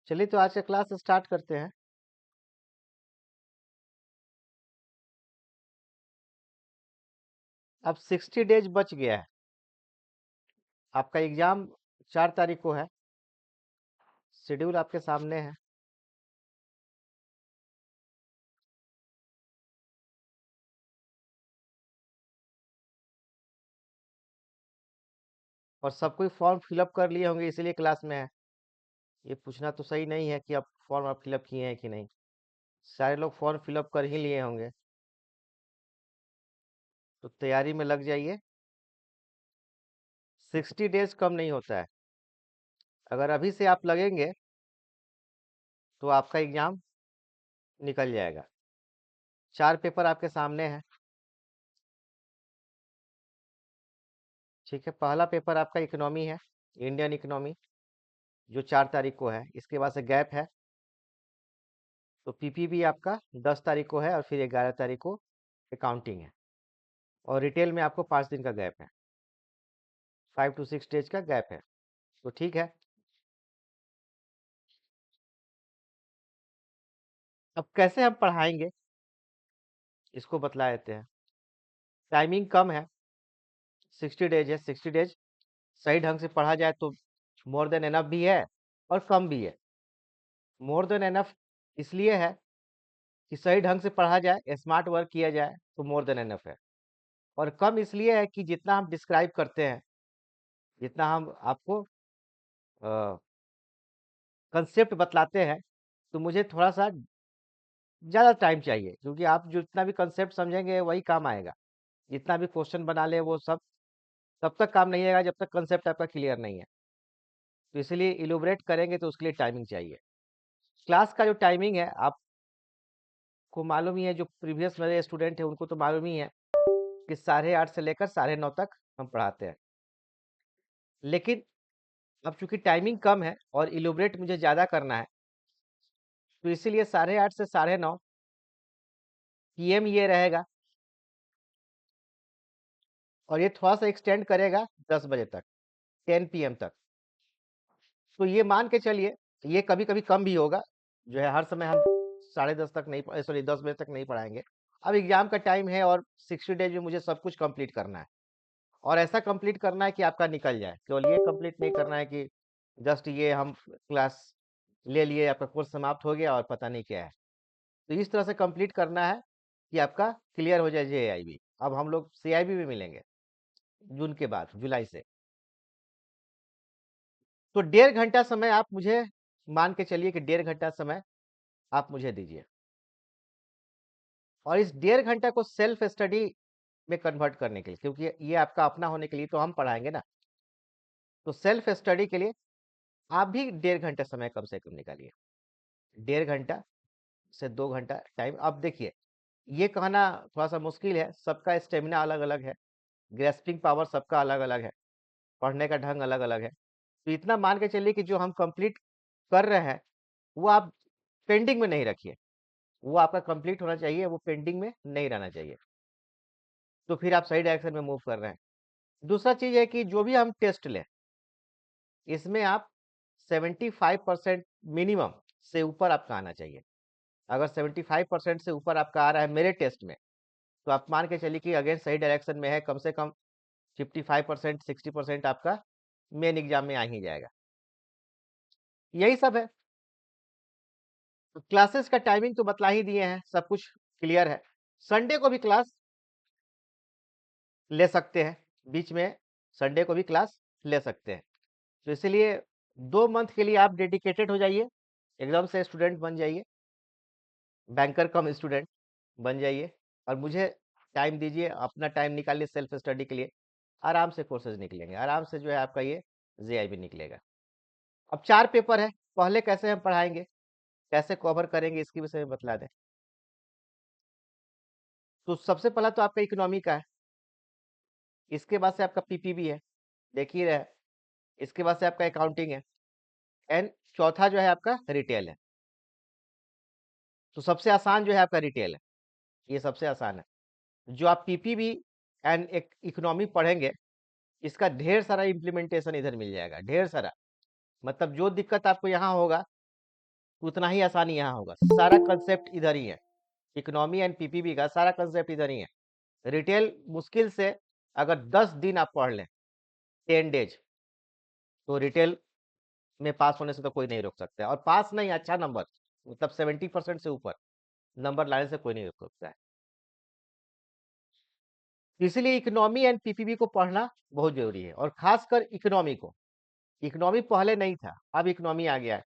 चलिए तो आज का क्लास स्टार्ट करते हैं। अब 60 डेज बच गया है। आपका एग्जाम 4 तारीख को है। शेड्यूल आपके सामने है। और सब कोई फॉर्म फिलअप कर लिए होंगे, इसीलिए क्लास में है। ये पूछना तो सही नहीं है कि आप फॉर्म फिलअप किए हैं कि नहीं। सारे लोग फॉर्म फिलअप कर ही लिए होंगे, तो तैयारी में लग जाइए। 60 डेज कम नहीं होता है। अगर अभी से आप लगेंगे तो आपका एग्जाम निकल जाएगा। 4 पेपर आपके सामने हैं। ठीक है, पहला पेपर आपका इकोनॉमी है, इंडियन इकोनॉमी, जो 4 तारीख को है। इसके बाद से गैप है, तो पीपीबी आपका 10 तारीख को है और फिर 11 तारीख को अकाउंटिंग है। और रिटेल में आपको 5 दिन का गैप है, 5 to 6 डेज का गैप है। तो ठीक है, अब कैसे हम पढ़ाएंगे इसको बतला देते हैं। टाइमिंग कम है, 60 डेज है। 60 डेज सही ढंग से पढ़ा जाए तो मोर देन एनफ भी है और कम भी है। मोर देन एनफ इसलिए है कि सही ढंग से पढ़ा जाए, स्मार्ट वर्क किया जाए तो मोर देन एनफ है। और कम इसलिए है कि जितना हम डिस्क्राइब करते हैं, जितना हम आपको कंसेप्ट बतलाते हैं, तो मुझे थोड़ा सा ज़्यादा टाइम चाहिए, क्योंकि आप जितना भी कंसेप्ट समझेंगे वही काम आएगा। जितना भी क्वेश्चन बना ले वो सब तब तक काम नहीं आएगा जब तक कंसेप्ट आपका क्लियर नहीं है। तो इसलिए इलुबरेट करेंगे तो उसके लिए टाइमिंग चाहिए। क्लास का जो टाइमिंग है आपको मालूम ही है, जो प्रीवियस मेरे स्टूडेंट हैं उनको तो मालूम ही है कि 8:30 से लेकर 9:30 तक हम पढ़ाते हैं। लेकिन अब चूंकि टाइमिंग कम है और इलुबरेट मुझे ज़्यादा करना है, तो इसीलिए 8:30 से 9:30 PM ये रहेगा। और ये थोड़ा सा एक्सटेंड करेगा 10 बजे तक, 10 PM तक। तो ये मान के चलिए, ये कभी कभी कम भी होगा। जो है हर समय हम 10:30 तक नहीं, सॉरी 10 बजे तक नहीं पढ़ाएंगे। अब एग्जाम का टाइम है और 60 डेज में मुझे सब कुछ कंप्लीट करना है। और ऐसा कंप्लीट करना है कि आपका निकल जाए। केवल ये कंप्लीट नहीं करना है कि जस्ट ये हम क्लास ले लिए, आपका कोर्स समाप्त हो गया और पता नहीं क्या है। तो इस तरह से कंप्लीट करना है कि आपका क्लियर हो जाए JIB। अब हम लोग CIB भी मिलेंगे जून के बाद, जुलाई से। तो 1.5 घंटा समय आप मुझे मान के चलिए कि 1.5 घंटा समय आप मुझे दीजिए। और इस 1.5 घंटा को सेल्फ स्टडी में कन्वर्ट करने के लिए, क्योंकि ये आपका अपना होने के लिए तो हम पढ़ाएंगे ना। तो सेल्फ स्टडी के लिए आप भी 1.5 घंटा समय कम से कम निकालिए। 1.5 घंटा से 2 घंटा टाइम। अब देखिए, ये कहना थोड़ा सा मुश्किल है, सबका स्टेमिना अलग अलग है, ग्रेस्पिंग पावर सबका अलग अलग है, पढ़ने का ढंग अलग अलग है। तो इतना मान के चलिए कि जो हम कंप्लीट कर रहे हैं वो आप पेंडिंग में नहीं रखिए। वो आपका कंप्लीट होना चाहिए, वो पेंडिंग में नहीं रहना चाहिए। तो फिर आप सही डायरेक्शन में मूव कर रहे हैं। दूसरा चीज है कि जो भी हम टेस्ट लें, इसमें आप 75% मिनिमम से ऊपर आपका आना चाहिए। अगर 75% से ऊपर आपका आ रहा है मेरे टेस्ट में, तो आप मान के चलिए कि अगेन सही डायरेक्शन में है। कम से कम 55% 60% आपका मेन एग्जाम में आ ही जाएगा। यही सब है। तो क्लासेस का टाइमिंग तो बतला ही दिए हैं, सब कुछ क्लियर है। संडे को भी क्लास ले सकते हैं, बीच में संडे को भी क्लास ले सकते हैं। तो इसलिए 2 मंथ के लिए आप डेडिकेटेड हो जाइए, एकदम से स्टूडेंट बन जाइए, बैंकर कम स्टूडेंट बन जाइए। और मुझे टाइम दीजिए, अपना टाइम निकालिए सेल्फ स्टडी के लिए। आराम से कोर्सेज निकलेंगे, आराम से जो है आपका ये JIB निकलेगा। अब 4 पेपर है, पहले कैसे हम पढ़ाएंगे, कैसे कवर करेंगे, इसके विषय में बतला दें। तो सबसे पहला तो आपका इकोनॉमी का है, इसके बाद से आपका PPB है, देख ही रहे। इसके बाद से आपका अकाउंटिंग है, एंड चौथा जो है आपका रिटेल है। तो सबसे आसान जो है आपका रिटेल है, ये सबसे आसान है। जो आप PPB एंड एक इकोनॉमी पढ़ेंगे, इसका ढेर सारा इम्प्लीमेंटेशन इधर मिल जाएगा, ढेर सारा। मतलब जो दिक्कत आपको यहाँ होगा उतना ही आसानी यहाँ होगा। सारा कंसेप्ट इधर ही है, इकोनॉमी एंड पीपीबी का सारा कंसेप्ट इधर ही है। रिटेल मुश्किल से अगर 10 दिन आप पढ़ लें, 10 डेज, तो रिटेल में पास होने से तो कोई नहीं रोक सकता है। और पास नहीं, अच्छा नंबर, मतलब 70% से ऊपर नंबर लाने से कोई नहीं रोक सकता है। इसलिए इकोनॉमी एंड पीपीबी को पढ़ना बहुत जरूरी है, और खासकर इकोनॉमी को। इकोनॉमी पहले नहीं था, अब इकोनॉमी आ गया है।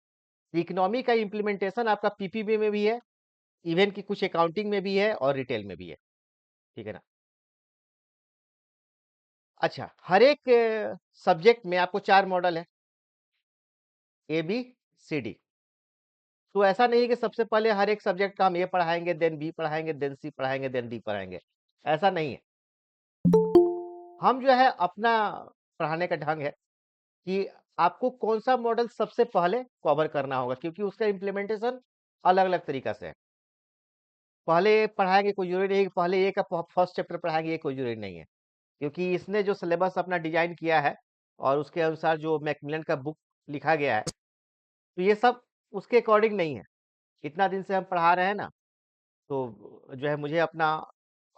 इकोनॉमी का इम्प्लीमेंटेशन आपका पीपीबी में भी है, इवन की कुछ अकाउंटिंग में भी है और रिटेल में भी है, ठीक है ना। अच्छा, हर एक सब्जेक्ट में आपको 4 मॉडल है, ए बी सी डी। तो ऐसा नहीं है कि सबसे पहले हर एक सब्जेक्ट का हम ए पढ़ाएंगे, देन बी पढ़ाएंगे, देन सी पढ़ाएंगे, देन डी पढ़ाएंगे, ऐसा नहीं है। हम जो है अपना पढ़ाने का ढंग है कि आपको कौन सा मॉडल सबसे पहले कवर करना होगा, क्योंकि उसका इम्प्लीमेंटेशन अलग अलग तरीका से है। पहले पढ़ाएंगे कोई जरूरी नहीं कि पहले ए का फर्स्ट चैप्टर पढ़ाएंगे, ये कोई जरूरी नहीं है, क्योंकि इसने जो सिलेबस अपना डिजाइन किया है और उसके अनुसार जो मैकमिलन का बुक लिखा गया है, तो ये सब उसके अकॉर्डिंग नहीं है। इतना दिन से हम पढ़ा रहे हैं ना, तो जो है मुझे अपना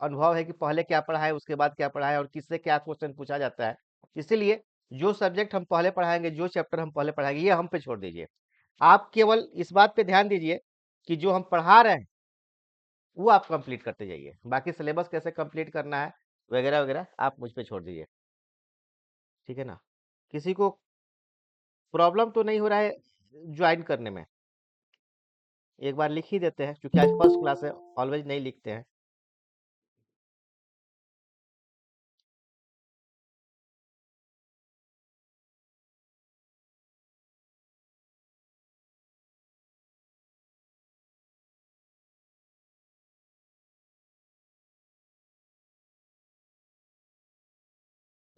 अनुभव है कि पहले क्या पढ़ा है, उसके बाद क्या पढ़ा है, और किससे क्या क्वेश्चन पूछा जाता है। इसीलिए जो सब्जेक्ट हम पहले पढ़ाएंगे, जो चैप्टर हम पहले पढ़ाएंगे, ये हम पे छोड़ दीजिए। आप केवल इस बात पे ध्यान दीजिए कि जो हम पढ़ा रहे हैं वो आप कंप्लीट करते जाइए। बाकी सिलेबस कैसे कंप्लीट करना है वगैरह वगैरह आप मुझ पे छोड़ दीजिए, ठीक है ना। किसी को प्रॉब्लम तो नहीं हो रहा है ज्वाइन करने में? एक बार लिख ही देते हैं, क्योंकि आज फर्स्ट क्लास है, ऑलवेज नहीं लिखते हैं।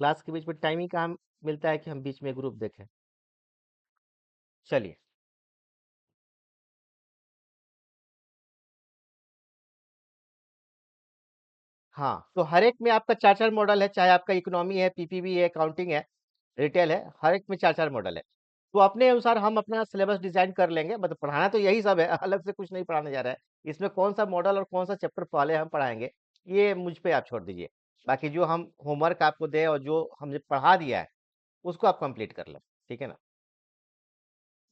क्लास के बीच में टाइमिंग कहाँ मिलता है कि हम बीच में ग्रुप देखें? चलिए, हाँ, तो हर एक में आपका 4-4 मॉडल है, चाहे आपका इकोनॉमी है, पीपीबी है, अकाउंटिंग है, रिटेल है, हर एक में 4-4 मॉडल है। तो अपने अनुसार हम अपना सिलेबस डिजाइन कर लेंगे, मतलब पढ़ाना तो यही सब है, अलग से कुछ नहीं पढ़ाने जा रहा है। इसमें कौन सा मॉडल और कौन सा चैप्टर पहले हम पढ़ाएंगे, ये मुझ पे आप छोड़ दीजिए। बाकी जो हम होमवर्क आपको दे और जो हमने पढ़ा दिया है उसको आप कंप्लीट कर लें, ठीक है ना।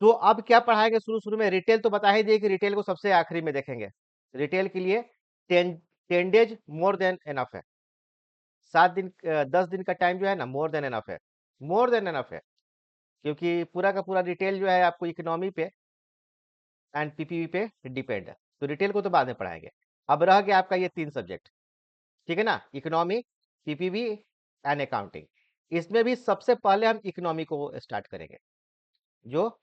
तो अब क्या पढ़ाएंगे शुरू शुरू में? रिटेल तो बता ही दिए कि रिटेल को सबसे आखिरी में देखेंगे। रिटेल के लिए 10 डेज मोर देन एनफ है। 7 दिन 10 दिन का टाइम जो है ना, मोर देन एनफ है, मोर देन एनफ है। क्योंकि पूरा का पूरा डिटेल जो है आपको इकोनॉमी पे एंड पीपीवी पे डिपेंड है, तो रिटेल को तो बाद में पढ़ाएंगे। अब रह गया आपका ये 3 सब्जेक्ट, ठीक है ना, इकोनॉमी, पीपीवी एंड अकाउंटिंग। इसमें भी सबसे पहले हम इकोनॉमी को स्टार्ट करेंगे, जो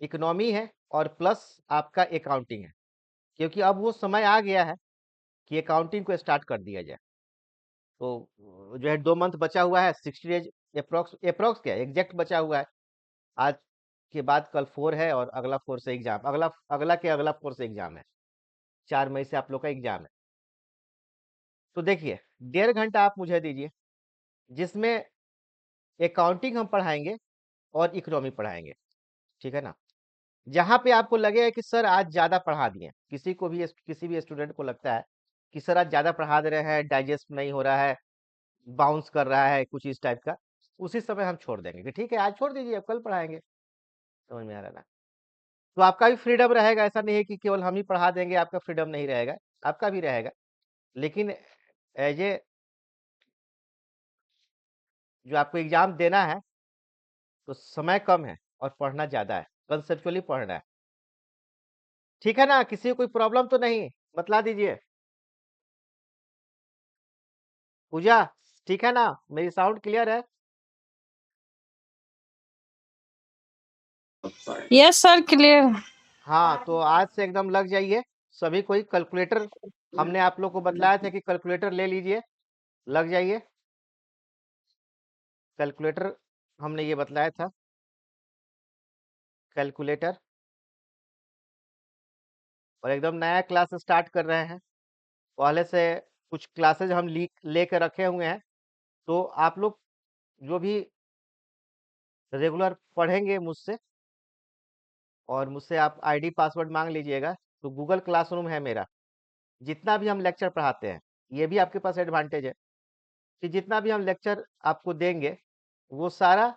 इकोनॉमी है और प्लस आपका अकाउंटिंग है, क्योंकि अब वो समय आ गया है कि अकाउंटिंग को स्टार्ट कर दिया जाए। तो जो है 2 मंथ बचा हुआ है, 60 डेज अप्रोक्स, अप्रोक्स क्या एग्जैक्ट बचा हुआ है। आज के बाद कल 4 है और अगला 4 से एग्जाम, अगला अगला के अगला 4 से एग्जाम है। 4 मई से आप लोग का एग्जाम है। तो देखिए, 1.5 घंटा आप मुझे दीजिए, जिसमें अकाउंटिंग हम पढ़ाएंगे और इकोनॉमी पढ़ाएंगे, ठीक है ना। जहाँ पे आपको लगेगा कि सर आज ज़्यादा पढ़ा दिए, किसी भी स्टूडेंट को लगता है कि सर आज ज़्यादा पढ़ा दे रहे हैं, डाइजेस्ट नहीं हो रहा है, बाउंस कर रहा है, कुछ इस टाइप का, उसी समय हम छोड़ देंगे कि ठीक है आज छोड़ दीजिए, अब कल पढ़ाएंगे। समझ में आ रहा है ना। तो आपका भी फ्रीडम रहेगा, ऐसा नहीं है कि केवल हम ही पढ़ा देंगे, आपका फ्रीडम नहीं रहेगा, आपका भी रहेगा। लेकिन एज ए जो आपको एग्जाम देना है, तो समय कम है और पढ़ना ज़्यादा है, कंसेप्चुअली पढ़ना है, ठीक है ना। किसी को कोई प्रॉब्लम तो नहीं, बतला दीजिए। पूजा, ठीक है ना, मेरी साउंड क्लियर है? Yes sir, clear. हाँ, तो आज से एकदम लग जाइए सभी कोई। कैलकुलेटर हमने आप लोग को बतलाया था कि कैलकुलेटर ले लीजिए, लग जाइए। कैलकुलेटर हमने ये बतलाया था, कैलकुलेटर। और एकदम नया क्लास स्टार्ट कर रहे हैं, पहले से कुछ क्लासेज हम लेकर रखे हुए हैं। तो आप लोग जो भी रेगुलर पढ़ेंगे मुझसे, और मुझसे आप आईडी पासवर्ड मांग लीजिएगा। तो गूगल क्लासरूम है मेरा, जितना भी हम लेक्चर पढ़ाते हैं, ये भी आपके पास एडवांटेज है कि जितना भी हम लेक्चर आपको देंगे वो सारा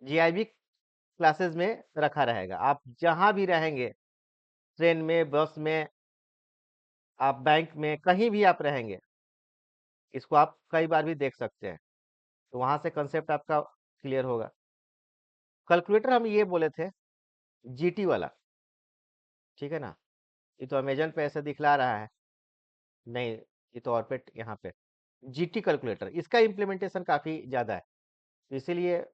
जीआईबी क्लासेस में रखा रहेगा। आप जहां भी रहेंगे, ट्रेन में, बस में, आप बैंक में, कहीं भी आप रहेंगे, इसको आप कई बार भी देख सकते हैं। तो वहां से कंसेप्ट आपका क्लियर होगा। कैलकुलेटर हम ये बोले थे, जीटी वाला, ठीक है ना। ये तो अमेजन पे ऐसे दिखला रहा है, नहीं, ये तो ऑर्बिट यहाँ पे। जीटी कैलकुलेटर, इसका इम्प्लीमेंटेशन काफी ज्यादा है, तो इसीलिए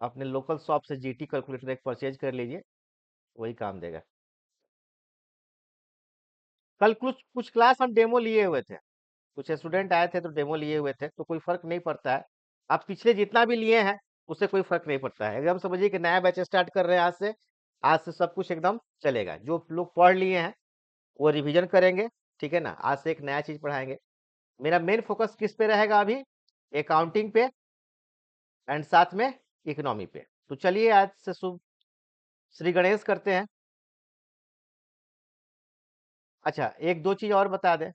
अपने लोकल शॉप से जीटी कैलकुलेटर एक परचेज कर लीजिए, वही काम देगा। कल कुछ कुछ क्लास हम डेमो लिए हुए थे, कुछ स्टूडेंट आए थे तो डेमो लिए हुए थे, तो कोई फर्क नहीं पड़ता है। आप पिछले जितना भी लिए हैं उससे कोई फर्क नहीं पड़ता है। एकदम समझिए कि नया बैच स्टार्ट कर रहे हैं आज से। आज से सब कुछ एकदम चलेगा। जो लोग पढ़ लिए हैं वो रिवीजन करेंगे, ठीक है ना। आज से एक नया चीज पढ़ाएंगे। मेरा मेन फोकस किस पे रहेगा अभी? अकाउंटिंग पे एंड साथ में इकोनॉमी पे। तो चलिए आज से शुभ श्री गणेश करते हैं। अच्छा, एक दो चीज और बता दें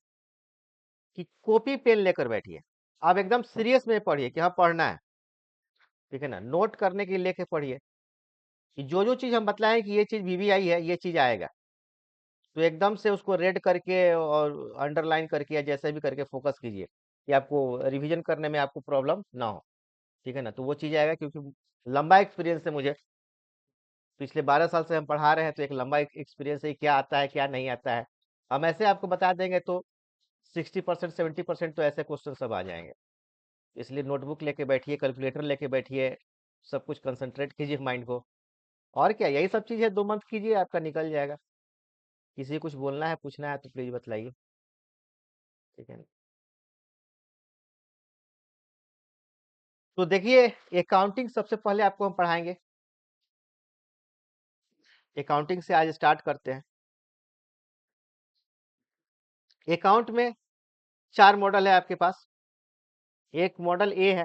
कि कॉपी पेन लेकर बैठिए। आप एकदम सीरियस में पढ़िए कि हाँ पढ़ना है, ठीक है ना। नोट करने के लिए लेके पढ़िए कि जो जो चीज हम बतलाएं कि ये चीज वीवीआई है, ये चीज आएगा, तो एकदम से उसको रेड करके और अंडरलाइन करके या जैसे भी करके फोकस कीजिए कि आपको रिवीजन करने में आपको प्रॉब्लम ना हो, ठीक है ना। तो वो चीज आएगा, क्योंकि लंबा एक्सपीरियंस है मुझे, पिछले 12 साल से हम पढ़ा रहे हैं, तो एक लंबा एक्सपीरियंस है क्या आता है क्या नहीं आता है। हम ऐसे आपको बता देंगे तो 60% 70% तो ऐसे क्वेश्चन सब आ जाएंगे। इसलिए नोटबुक लेके बैठिए, कैलकुलेटर लेके बैठिए, सब कुछ कंसंट्रेट कीजिए माइंड को। और क्या, यही सब चीज़ है। 2 मंथ कीजिए, आपका निकल जाएगा। किसी को कुछ बोलना है, पूछना है तो प्लीज बतलाइए, ठीक है। तो देखिए, अकाउंटिंग सबसे पहले आपको हम पढ़ाएंगे। अकाउंटिंग से आज स्टार्ट करते हैं। अकाउंट में 4 मॉडल है आपके पास। एक मॉडल ए है,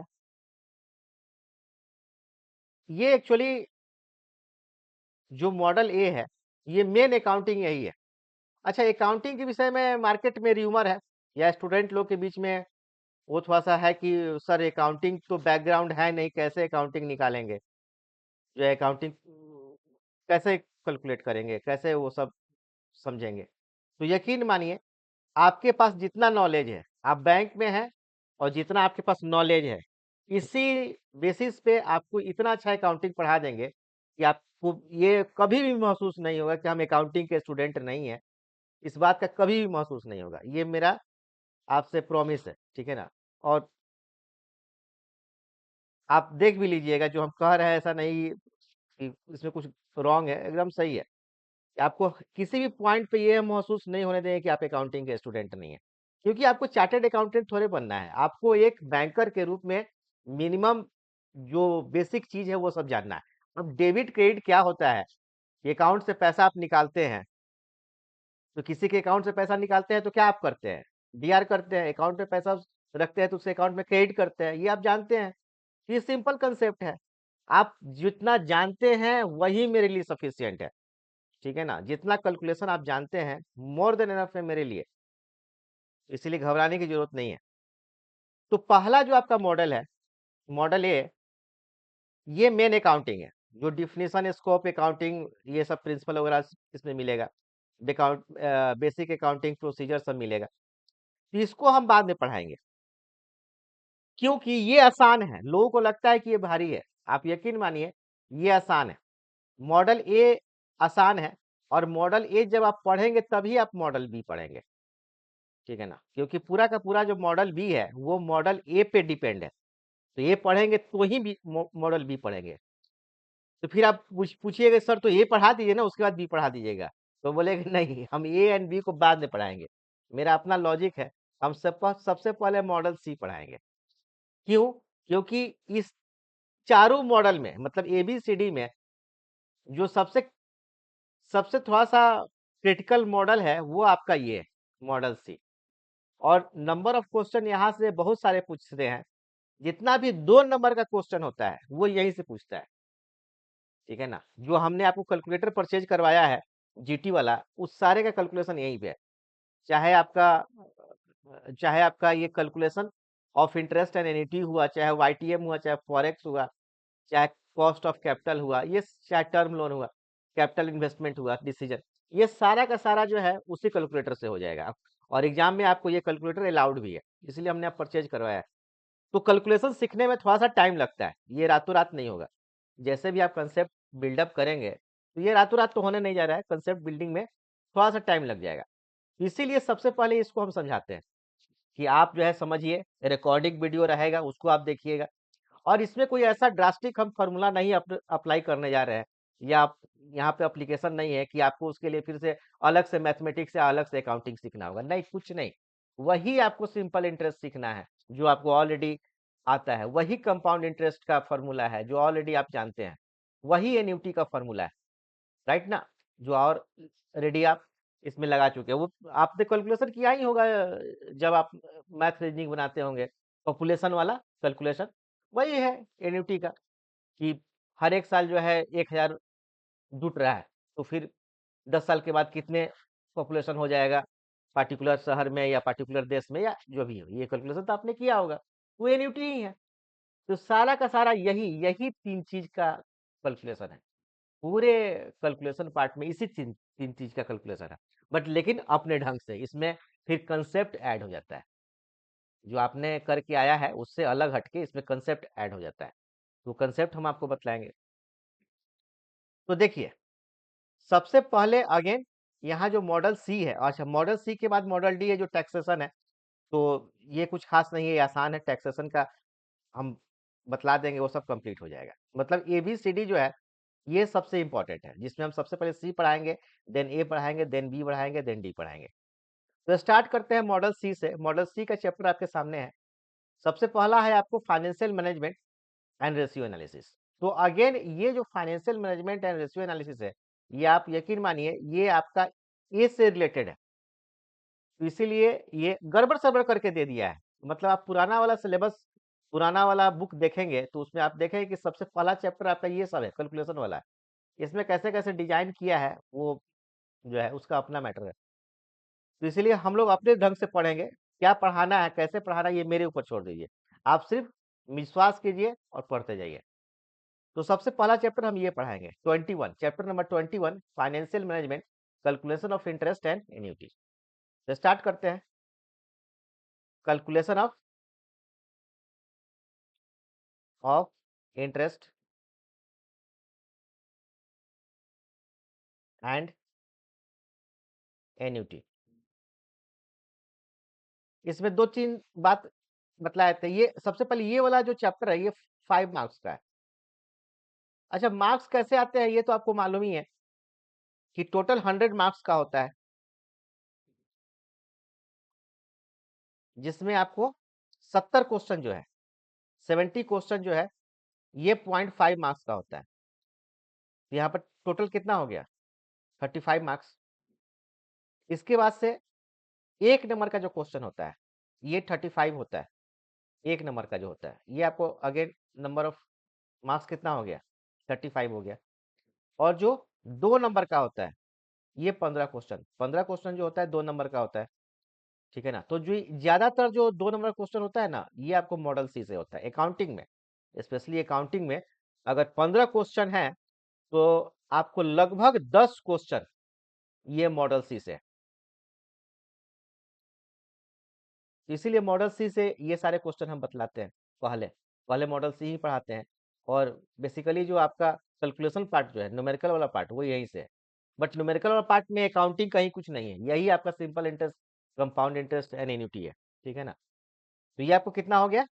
ये एक्चुअली जो मॉडल ए है, ये मेन अकाउंटिंग यही है। अच्छा, अकाउंटिंग के विषय में मार्केट में र्यूमर है या स्टूडेंट लोग के बीच में वो थोड़ा सा है कि सर अकाउंटिंग तो बैकग्राउंड है नहीं, कैसे अकाउंटिंग निकालेंगे, जो है अकाउंटिंग कैसे कैलकुलेट करेंगे, कैसे वो सब समझेंगे। तो यकीन मानिए, आपके पास जितना नॉलेज है, आप बैंक में हैं, और जितना आपके पास नॉलेज है, इसी बेसिस पे आपको इतना अच्छा अकाउंटिंग पढ़ा देंगे कि आपको ये कभी भी महसूस नहीं होगा कि हम अकाउंटिंग के स्टूडेंट नहीं है। इस बात का कभी भी महसूस नहीं होगा, ये मेरा आपसे प्रॉमिस है, ठीक है ना। और आप देख भी लीजिएगा, जो हम कह रहे हैं ऐसा नहीं कि इसमें कुछ रॉन्ग है, एकदम सही है। आपको किसी भी पॉइंट पे ये महसूस नहीं होने देंगे कि आप अकाउंटिंग के स्टूडेंट नहीं है, क्योंकि आपको चार्टर्ड अकाउंटेंट थोड़े बनना है। आपको एक बैंकर के रूप में मिनिमम जो बेसिक चीज है वो सब जानना है। अब डेबिट क्रेडिट क्या होता है? अकाउंट से पैसा आप निकालते हैं, तो किसी के अकाउंट से पैसा निकालते हैं तो क्या आप करते हैं? डीआर करते हैं। अकाउंट में पैसा रखते हैं तो उसके अकाउंट में क्रेडिट करते हैं, ये आप जानते हैं। ये सिंपल कंसेप्ट है। आप जितना जानते हैं वही मेरे लिए सफिशियंट है, ठीक है ना। जितना कैलकुलेशन आप जानते हैं, मोर देन एनफ है मेरे लिए, इसीलिए घबराने की जरूरत नहीं है। तो पहला जो आपका मॉडल है, मॉडल ए, ये मेन अकाउंटिंग है। जो डिफिनेशन, स्कोप, अकाउंटिंग, ये सब प्रिंसिपल वगैरह इसमें मिलेगा। बेसिक अकाउंटिंग प्रोसीजर सब मिलेगा। तो इसको हम बाद में पढ़ाएंगे, क्योंकि ये आसान है। लोगों को लगता है कि ये भारी है, आप यकीन मानिए ये आसान है। मॉडल ए आसान है, और मॉडल ए जब आप पढ़ेंगे तभी आप मॉडल बी पढ़ेंगे, ठीक है ना। क्योंकि पूरा का पूरा जो मॉडल बी है वो मॉडल ए पे डिपेंड है। तो ये पढ़ेंगे तो ही बी मॉडल बी पढ़ेंगे। तो फिर आप पूछिएगा सर तो ए पढ़ा दीजिए ना, उसके बाद बी पढ़ा दीजिएगा, तो बोलेगा नहीं, हम ए एंड बी को बाद में पढ़ाएंगे। मेरा अपना लॉजिक है, हम सबसे पहले मॉडल सी पढ़ाएंगे। क्यों? क्योंकि इस चारों मॉडल में, मतलब ए बी सी डी में, जो सबसे सबसे थोड़ा सा क्रिटिकल मॉडल है वो आपका ये है, मॉडल सी। और नंबर ऑफ क्वेश्चन यहाँ से बहुत सारे पूछते हैं। जितना भी 2 नंबर का क्वेश्चन होता है वो यहीं से पूछता है। ठीक है ना। जो हमने आपको कैलकुलेटर परचेज करवाया है जीटी वाला, उस सारे का कैलकुलेशन यहीं पे है। चाहे आपका चाहे आपका ये calculation of interest and annuity हुआ, चाहे वाईटीएम हुआ, चाहे फॉरेक्स हुआ, चाहे कॉस्ट ऑफ कैपिटल हुआ, ये चाहे टर्म लोन हुआ, कैपिटल इन्वेस्टमेंट हुआ, डिसीजन, ये सारा का सारा जो है उसी कैलकुलेटर से हो जाएगा। और एग्जाम में आपको ये कैलकुलेटर अलाउड भी है, इसलिए हमने आप परचेज करवाया है। तो कैलकुलेशन सीखने में थोड़ा सा टाइम लगता है, ये रातों रात नहीं होगा। जैसे भी आप कंसेप्ट बिल्डअप करेंगे, तो ये रातों रात तो होने नहीं जा रहा है, कंसेप्ट बिल्डिंग में थोड़ा सा टाइम लग जाएगा। इसीलिए सबसे पहले इसको हम समझाते हैं कि आप जो है समझिए, रिकॉर्डिंग वीडियो रहेगा उसको आप देखिएगा। और इसमें कोई ऐसा ड्रास्टिक हम फार्मूला नहीं अप्लाई करने जा रहे हैं, या आप यहाँ पे एप्लीकेशन नहीं है कि आपको उसके लिए फिर से अलग से मैथमेटिक्स या अलग से अकाउंटिंग सीखना होगा, नहीं, कुछ नहीं। वही आपको सिंपल इंटरेस्ट सीखना है जो आपको ऑलरेडी आता है, वही कंपाउंड इंटरेस्ट का फॉर्मूला है जो ऑलरेडी आप जानते हैं, वही एन्युटी का फॉर्मूला है, राइट ना, जो और रेडी आप इसमें लगा चुके हैं। वो आपने कैलकुलेशन किया ही होगा जब आप मैथ रीजनिंग बनाते होंगे, पॉपुलेशन वाला कैलकुलेशन वही है एन्युटी का, कि हर एक साल जो है 1000 जुट रहा है, तो फिर 10 साल के बाद कितने पॉपुलेशन हो जाएगा पार्टिकुलर शहर में या पार्टिकुलर देश में, या जो भी हो, ये कैलकुलेशन तो आपने किया होगा, वो एन्युटी ही है। तो सारा का सारा यही यही तीन चीज का कैलकुलेशन है, पूरे कैलकुलेशन पार्ट में इसी तीन तीन चीज का कैलकुलेशन है। बट लेकिन अपने ढंग से इसमें फिर कंसेप्ट ऐड हो जाता है, जो आपने करके आया है उससे अलग हटके इसमें कंसेप्ट ऐड हो जाता है। तो कंसेप्ट हम आपको बतलाएंगे। तो देखिए, सबसे पहले अगेन यहाँ जो मॉडल सी है, अच्छा मॉडल सी के बाद मॉडल डी है जो टैक्सेशन है। तो ये कुछ खास नहीं है, आसान है, टैक्सेशन का हम बतला देंगे, वो सब कंप्लीट हो जाएगा। मतलब ABCD जो है ये सबसे इंपॉर्टेंट है, जिसमें हम सबसे पहले सी पढ़ाएंगे, देन ए पढ़ाएंगे, देन बी पढ़ाएंगे, देन डी पढ़ाएंगे। तो स्टार्ट करते हैं मॉडल सी से। मॉडल सी का चैप्टर आपके सामने है। सबसे पहला है आपको financial management and ratio analysis. तो अगेन ये जो financial management and ratio analysis है, ये आप यकीन मानिए ये आपका ए से रिलेटेड है, तो इसीलिए ये गड़बड़ सड़बड़ करके दे दिया है। मतलब आप पुराना वाला सिलेबस, पुराना वाला बुक देखेंगे तो उसमें आप देखेंगे कि सबसे पहला चैप्टर आपका ये सब है, कैलकुलेशन वाला है। इसमें कैसे कैसे डिजाइन किया है वो जो है उसका अपना मैटर है। तो इसीलिए हम लोग अपने ढंग से पढ़ेंगे, क्या पढ़ाना है कैसे पढ़ाना है ये मेरे ऊपर छोड़ दीजिए, आप सिर्फ विश्वास कीजिए और पढ़ते जाइए। तो सबसे पहला चैप्टर हम ये पढ़ाएंगे 21, chapter number 21, financial management, calculation of interest and annuity. तो स्टार्ट करते हैं। Calculation of interest and annuity. इसमें दो तीन बात बतलाए थे। ये सबसे पहले ये वाला जो चैप्टर है ये 5 मार्क्स का है। अच्छा, मार्क्स कैसे आते हैं ये तो आपको मालूम ही है कि टोटल 100 मार्क्स का होता है, जिसमें आपको 70 क्वेश्चन जो है, 70 क्वेश्चन जो है ये 0.5 मार्क्स का होता है। तो यहाँ पर टोटल कितना हो गया, 35 मार्क्स। इसके बाद से 1 नंबर का जो क्वेश्चन होता है ये 35 होता है। 1 नंबर का जो होता है ये आपको अगेन नंबर ऑफ मार्क्स कितना हो गया, 35 हो गया। और जो 2 नंबर का होता है ये 15 क्वेश्चन, 15 क्वेश्चन जो होता है 2 नंबर का होता है, ठीक है ना। तो जो ज्यादातर जो 2 नंबर क्वेश्चन होता है ना, ये आपको मॉडल सी से होता है। अकाउंटिंग में, स्पेशली अकाउंटिंग में अगर 15 क्वेश्चन है तो आपको लगभग 10 क्वेश्चन ये मॉडल सी से। इसीलिए मॉडल सी से ये सारे क्वेश्चन हम बतलाते हैं, पहले पहले मॉडल सी ही पढ़ाते हैं। और बेसिकली जो आपका कैलकुलेशन पार्ट जो है, न्यूमेरिकल वाला पार्ट, वो यहीं से है। बट न्यूमेरिकल वाला पार्ट में अकाउंटिंग कहीं कुछ नहीं है, यही आपका simple interest, compound interest and annuity है, ठीक है ना। तो ये आपको कितना हो गया,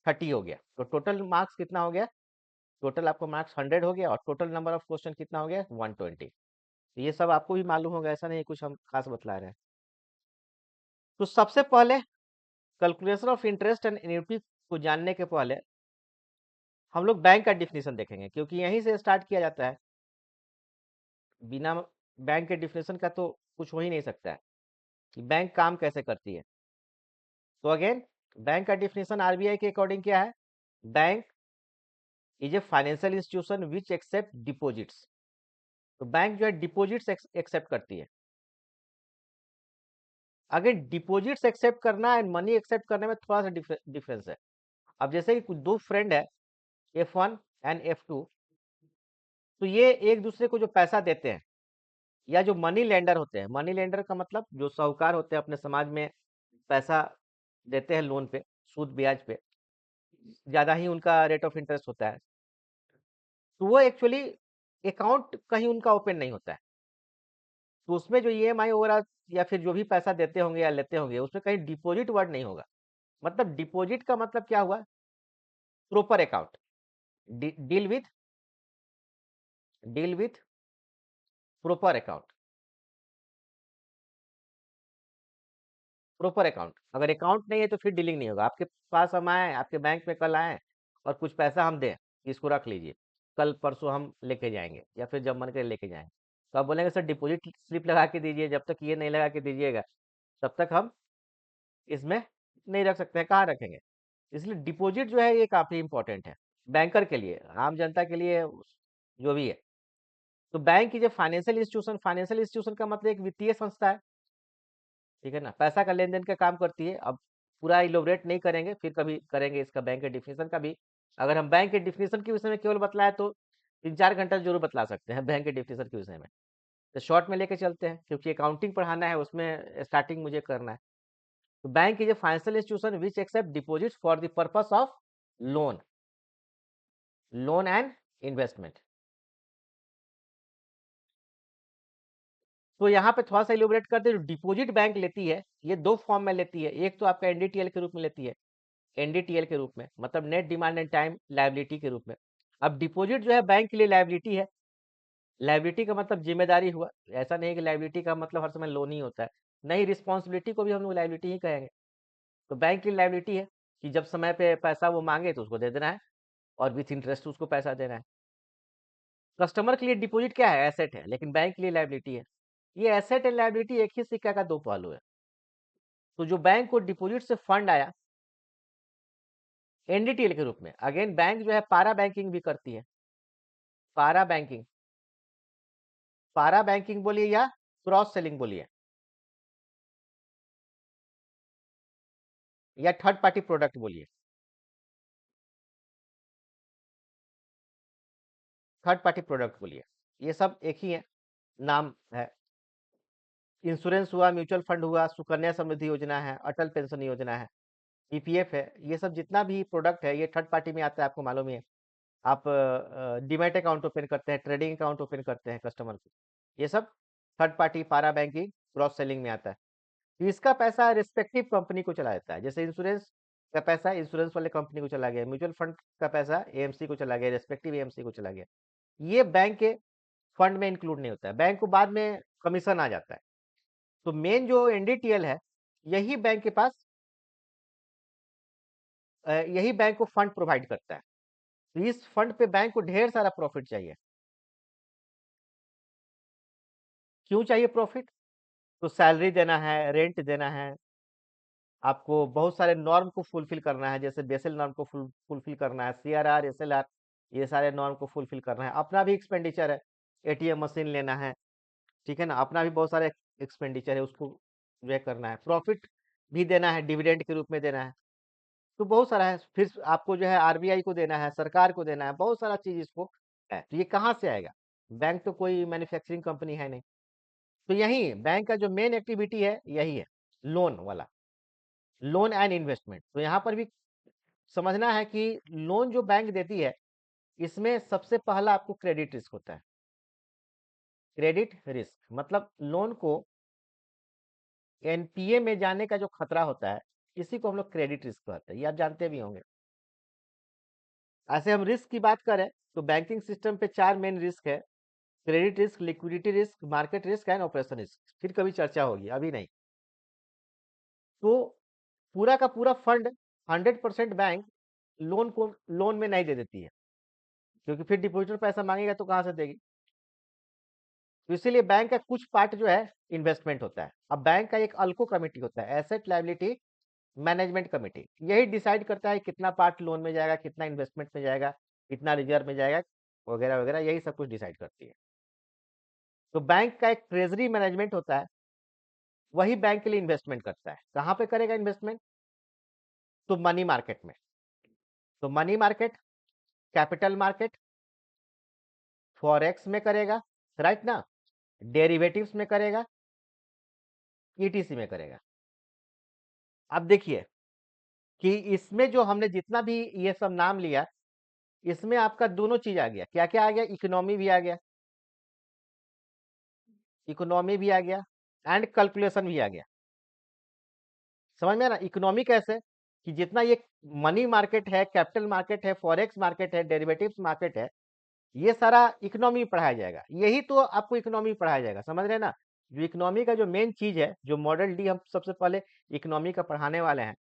30 हो गया। तो टोटल मार्क्स कितना हो गया, टोटल आपको मार्क्स 100 हो गया, और टोटल नंबर ऑफ क्वेश्चन कितना हो गया, 120। तो ये सब आपको भी मालूम होगा, ऐसा नहीं कुछ हम खास बतला रहे हैं। तो सबसे पहले calculation of interest and annuity को जानने के पहले हम लोग बैंक का डिफिनेशन देखेंगे, क्योंकि यहीं से स्टार्ट किया जाता है। बिना बैंक के डिफिनेशन का तो कुछ हो ही नहीं सकता है कि बैंक काम कैसे करती है। तो अगेन बैंक का डिफिनेशन RBI के अकॉर्डिंग क्या है, bank is a financial institution which accept deposits. तो बैंक जो है डिपॉजिट्स एक्सेप्ट करती है। अगर डिपॉजिट्स एक्सेप्ट करना एंड मनी एक्सेप्ट करने में थोड़ा सा डिफरेंस है। अब जैसे कि कुछ दो फ्रेंड है, F1 एंड F2, तो ये एक दूसरे को जो पैसा देते हैं, या जो मनी लेंडर होते हैं, मनी लेंडर का मतलब जो साहूकार होते हैं अपने समाज में पैसा देते हैं लोन पे, सूद ब्याज पे, ज्यादा ही उनका रेट ऑफ इंटरेस्ट होता है, तो वो एक्चुअली अकाउंट कहीं उनका ओपन नहीं होता है। तो उसमें जो ईएमआई वगैरह या फिर जो भी पैसा देते होंगे या लेते होंगे, उसमें कहीं डिपॉजिट वर्ड नहीं होगा। मतलब डिपॉजिट का मतलब क्या हुआ? Proper account, deal with deal with proper account. Proper account, अगर अकाउंट नहीं है तो फिर डीलिंग नहीं होगा। आपके पास हम आए, आपके बैंक में कल आए और कुछ पैसा हम दें, इसको रख लीजिए, कल परसों हम लेके जाएंगे, या फिर जब मन करे लेके जाएंगे, तो आप बोलेंगे सर डिपॉजिट स्लिप लगा के दीजिए, जब तक ये नहीं लगा के दीजिएगा तब तक हम इसमें नहीं रख सकते हैं। कहाँ रखेंगे? इसलिए डिपॉजिट जो है ये काफी इंपॉर्टेंट है बैंकर के लिए, आम जनता के लिए, जो भी है। तो बैंक की जो फाइनेंशियल इंस्टीट्यूशन का मतलब एक वित्तीय संस्था है, ठीक है ना, पैसा का लेन देन का काम करती है। अब पूरा इलोबरेट नहीं करेंगे, फिर कभी करेंगे इसका बैंक के डिफिनेशन का भी। अगर हम बैंक के डिफिनेशन के विषय में केवल बतलाए तो 3-4 घंटा जरूर बतला सकते हैं बैंक के डिफिनेशन के विषय में। तो शॉर्ट में लेके चलते हैं, क्योंकि अकाउंटिंग पढ़ाना है, उसमें स्टार्टिंग मुझे करना है। तो bank is a financial institution which accept deposit for the purpose of loan loan and investment. तो यहाँ पे थोड़ा सा इलोबरेट करते हैं। डिपॉजिट बैंक लेती है, ये दो फॉर्म में लेती है। एक तो आपका एनडीटीएल के रूप में लेती है, एनडीटीएल के रूप में, मतलब net demand and time liability के रूप में। अब डिपॉजिट जो है बैंक के लिए लायबिलिटी है। लायबिलिटी का मतलब जिम्मेदारी हुआ, ऐसा नहीं कि लायबिलिटी का मतलब हर समय लोन ही होता है, नहीं, रिस्पॉन्सिबिलिटी को भी हम लोग लायबिलिटी ही कहेंगे। तो बैंक की लायबिलिटी है कि जब समय पे पैसा वो मांगे तो उसको दे देना है, और विथ इंटरेस्ट उसको पैसा देना है। कस्टमर के लिए डिपॉजिट क्या है? एसेट है, लेकिन बैंक के लिए लायबिलिटी है। ये एसेट एंड लायबिलिटी एक ही सिक्का का दो पहलू है। तो जो बैंक को डिपॉजिट से फंड आया एनडीटीएल के रूप में, अगेन बैंक जो है पारा बैंकिंग भी करती है। पारा बैंकिंग, पारा बैंकिंग बोलिए या क्रॉस सेलिंग बोलिए, या थर्ड पार्टी प्रोडक्ट बोलिए। थर्ड पार्टी प्रोडक्ट बोलिए, ये सब एक ही है, नाम है। इंश्योरेंस हुआ, म्यूचुअल फंड हुआ, सुकन्या समृद्धि योजना है, अटल पेंशन योजना है, ईपीएफ है, ये सब जितना भी प्रोडक्ट है ये थर्ड पार्टी में आता है, आपको मालूम ही है। आप डीमैट अकाउंट ओपन करते हैं, ट्रेडिंग अकाउंट ओपन करते हैं कस्टमर को, ये सब थर्ड पार्टी पारा बैंकिंग क्रॉस सेलिंग में आता है। तो इसका पैसा रिस्पेक्टिव कंपनी को चला जाता है। जैसे इंश्योरेंस का पैसा इंश्योरेंस वाले कंपनी को चला गया, म्यूचुअल फंड का पैसा एएमसी को चला गया, रिस्पेक्टिव एएमसी को चला गया। ये बैंक के फंड में इंक्लूड नहीं होता है, बैंक को बाद में कमीशन आ जाता है। तो मेन जो एनडीटीएल है, यही बैंक के पास यही बैंक को फंड प्रोवाइड करता है। तो इस फंड पे बैंक को ढेर सारा प्रॉफिट चाहिए। क्यों चाहिए प्रॉफिट? तो सैलरी देना है, रेंट देना है, आपको बहुत सारे नॉर्म को फुलफिल करना है, जैसे बेसल नॉर्म को फुलफिल करना है, सीआरआर, एसएलआर, ये सारे नॉर्म को फुलफिल करना है। अपना भी एक्सपेंडिचर है, एटीएम मशीन लेना है, ठीक है ना, अपना भी बहुत सारे एक्सपेंडिचर है, उसको जो है करना है। प्रॉफिट भी देना है, डिविडेंड के रूप में देना है। तो बहुत सारा है। फिर आपको जो है आरबीआई को देना है, सरकार को देना है, बहुत सारा चीज इसको है। तो ये कहाँ से आएगा? बैंक तो कोई मैन्युफैक्चरिंग कंपनी है नहीं। तो यही बैंक का जो मेन एक्टिविटी है यही है, लोन वाला, लोन एंड इन्वेस्टमेंट। तो यहाँ पर भी समझना है कि लोन जो बैंक देती है, इसमें सबसे पहला आपको क्रेडिट रिस्क होता है। क्रेडिट रिस्क मतलब लोन को एनपीए में जाने का जो खतरा होता है, इसी को हम लोग क्रेडिट रिस्क कहते हैं, ये आप जानते भी होंगे। ऐसे हम रिस्क की बात करें तो बैंकिंग सिस्टम पे 4 मेन रिस्क है: credit risk, liquidity risk, market risk and operation risk. फिर कभी चर्चा होगी, अभी नहीं। तो पूरा का पूरा फंड 100% बैंक लोन में नहीं दे देती है, क्योंकि फिर डिपॉजिटर पैसा मांगेगा तो कहाँ से देगी। तो इसीलिए बैंक का कुछ पार्ट जो है इन्वेस्टमेंट होता है। अब बैंक का एक अल्को कमेटी होता है, एसेट लायबिलिटी मैनेजमेंट कमेटी, यही डिसाइड करता है कितना पार्ट लोन में जाएगा, कितना इन्वेस्टमेंट में जाएगा, कितना रिजर्व में जाएगा, वगैरह वगैरह, यही सब कुछ डिसाइड करती है। तो बैंक का एक ट्रेजरी मैनेजमेंट होता है, वही बैंक के लिए इन्वेस्टमेंट करता है। कहाँ पे करेगा इन्वेस्टमेंट? तो मनी मार्केट में। तो money market, capital market, forex में करेगा, राइट ना, डेरिवेटिव्स में करेगा, ईटीसी में करेगा। अब देखिए कि इसमें जो हमने जितना भी ये सब नाम लिया, इसमें आपका दोनों चीज आ गया। क्या क्या आ गया? इकोनॉमी भी आ गया, इकोनॉमी भी आ गया एंड कैलकुलेशन भी आ गया। समझ में आ रहा? इकोनॉमी कैसे? कि जितना ये मनी मार्केट है, कैपिटल मार्केट है, फॉरेक्स मार्केट है, डेरिवेटिव्स मार्केट है, ये सारा इकोनॉमी में पढ़ाया जाएगा। यही तो आपको इकोनॉमी में पढ़ाया जाएगा, समझ रहे हैं ना? जो इकोनॉमी का जो मेन चीज है, जो मॉडल डी हम सबसे पहले इकोनॉमी का पढ़ाने वाले हैं,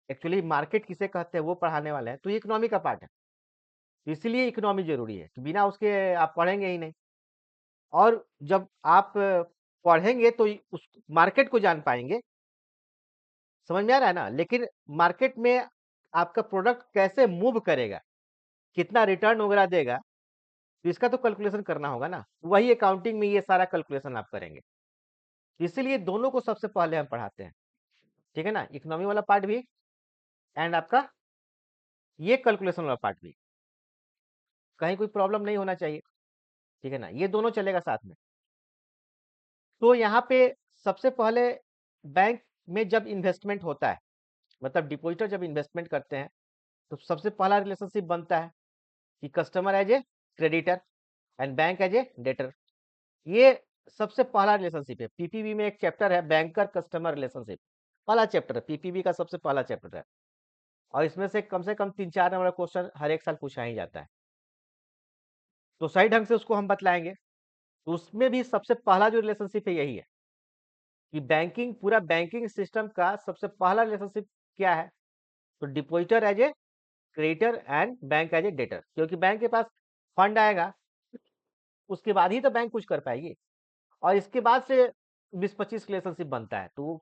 एक्चुअली मार्केट किसे कहते हैं वो पढ़ाने वाले हैं, तो ये इकोनॉमी का पार्ट है। तो इसीलिए इकोनॉमी जरूरी है, कि बिना उसके आप पढ़ेंगे ही नहीं। और जब आप पढ़ेंगे तो उस मार्केट को जान पाएंगे। समझ में आ रहा है ना? लेकिन मार्केट में आपका प्रोडक्ट कैसे मूव करेगा, कितना रिटर्न वगैरह देगा, तो इसका तो कैलकुलेशन करना होगा ना। वही अकाउंटिंग में ये सारा कैलकुलेशन आप करेंगे। इसीलिए दोनों को सबसे पहले हम पढ़ाते हैं, ठीक है ना? इकोनॉमी वाला पार्ट भी एंड आपका ये कैलकुलेशन वाला पार्ट भी। कहीं कोई प्रॉब्लम नहीं होना चाहिए, ठीक है ना? ये दोनों चलेगा साथ में। तो यहाँ पे सबसे पहले बैंक में जब इन्वेस्टमेंट होता है, मतलब डिपॉजिटर जब इन्वेस्टमेंट करते हैं, तो सबसे पहला रिलेशनशिप बनता है कि customer as a creditor and bank as a debtor. ये सबसे पहला रिलेशनशिप है। पीपीबी में एक चैप्टर है बैंकर कस्टमर रिलेशनशिप, पहला चैप्टर है, पीपीबी का सबसे पहला चैप्टर है। और इसमें से कम 3-4 नंबर क्वेश्चन हर एक साल पूछा ही जाता है। तो सही ढंग से उसको हम बतलाएंगे। तो उसमें भी सबसे पहला जो रिलेशनशिप है यही है कि बैंकिंग, पूरा बैंकिंग सिस्टम का सबसे पहला रिलेशनशिप क्या है? तो depositor as a creditor and bank as a debtor. क्योंकि बैंक के पास फंड आएगा, उसके बाद ही तो बैंक कुछ कर पाएगी, और इसके बाद से 20-25 रिलेशनशिप बनता है, तो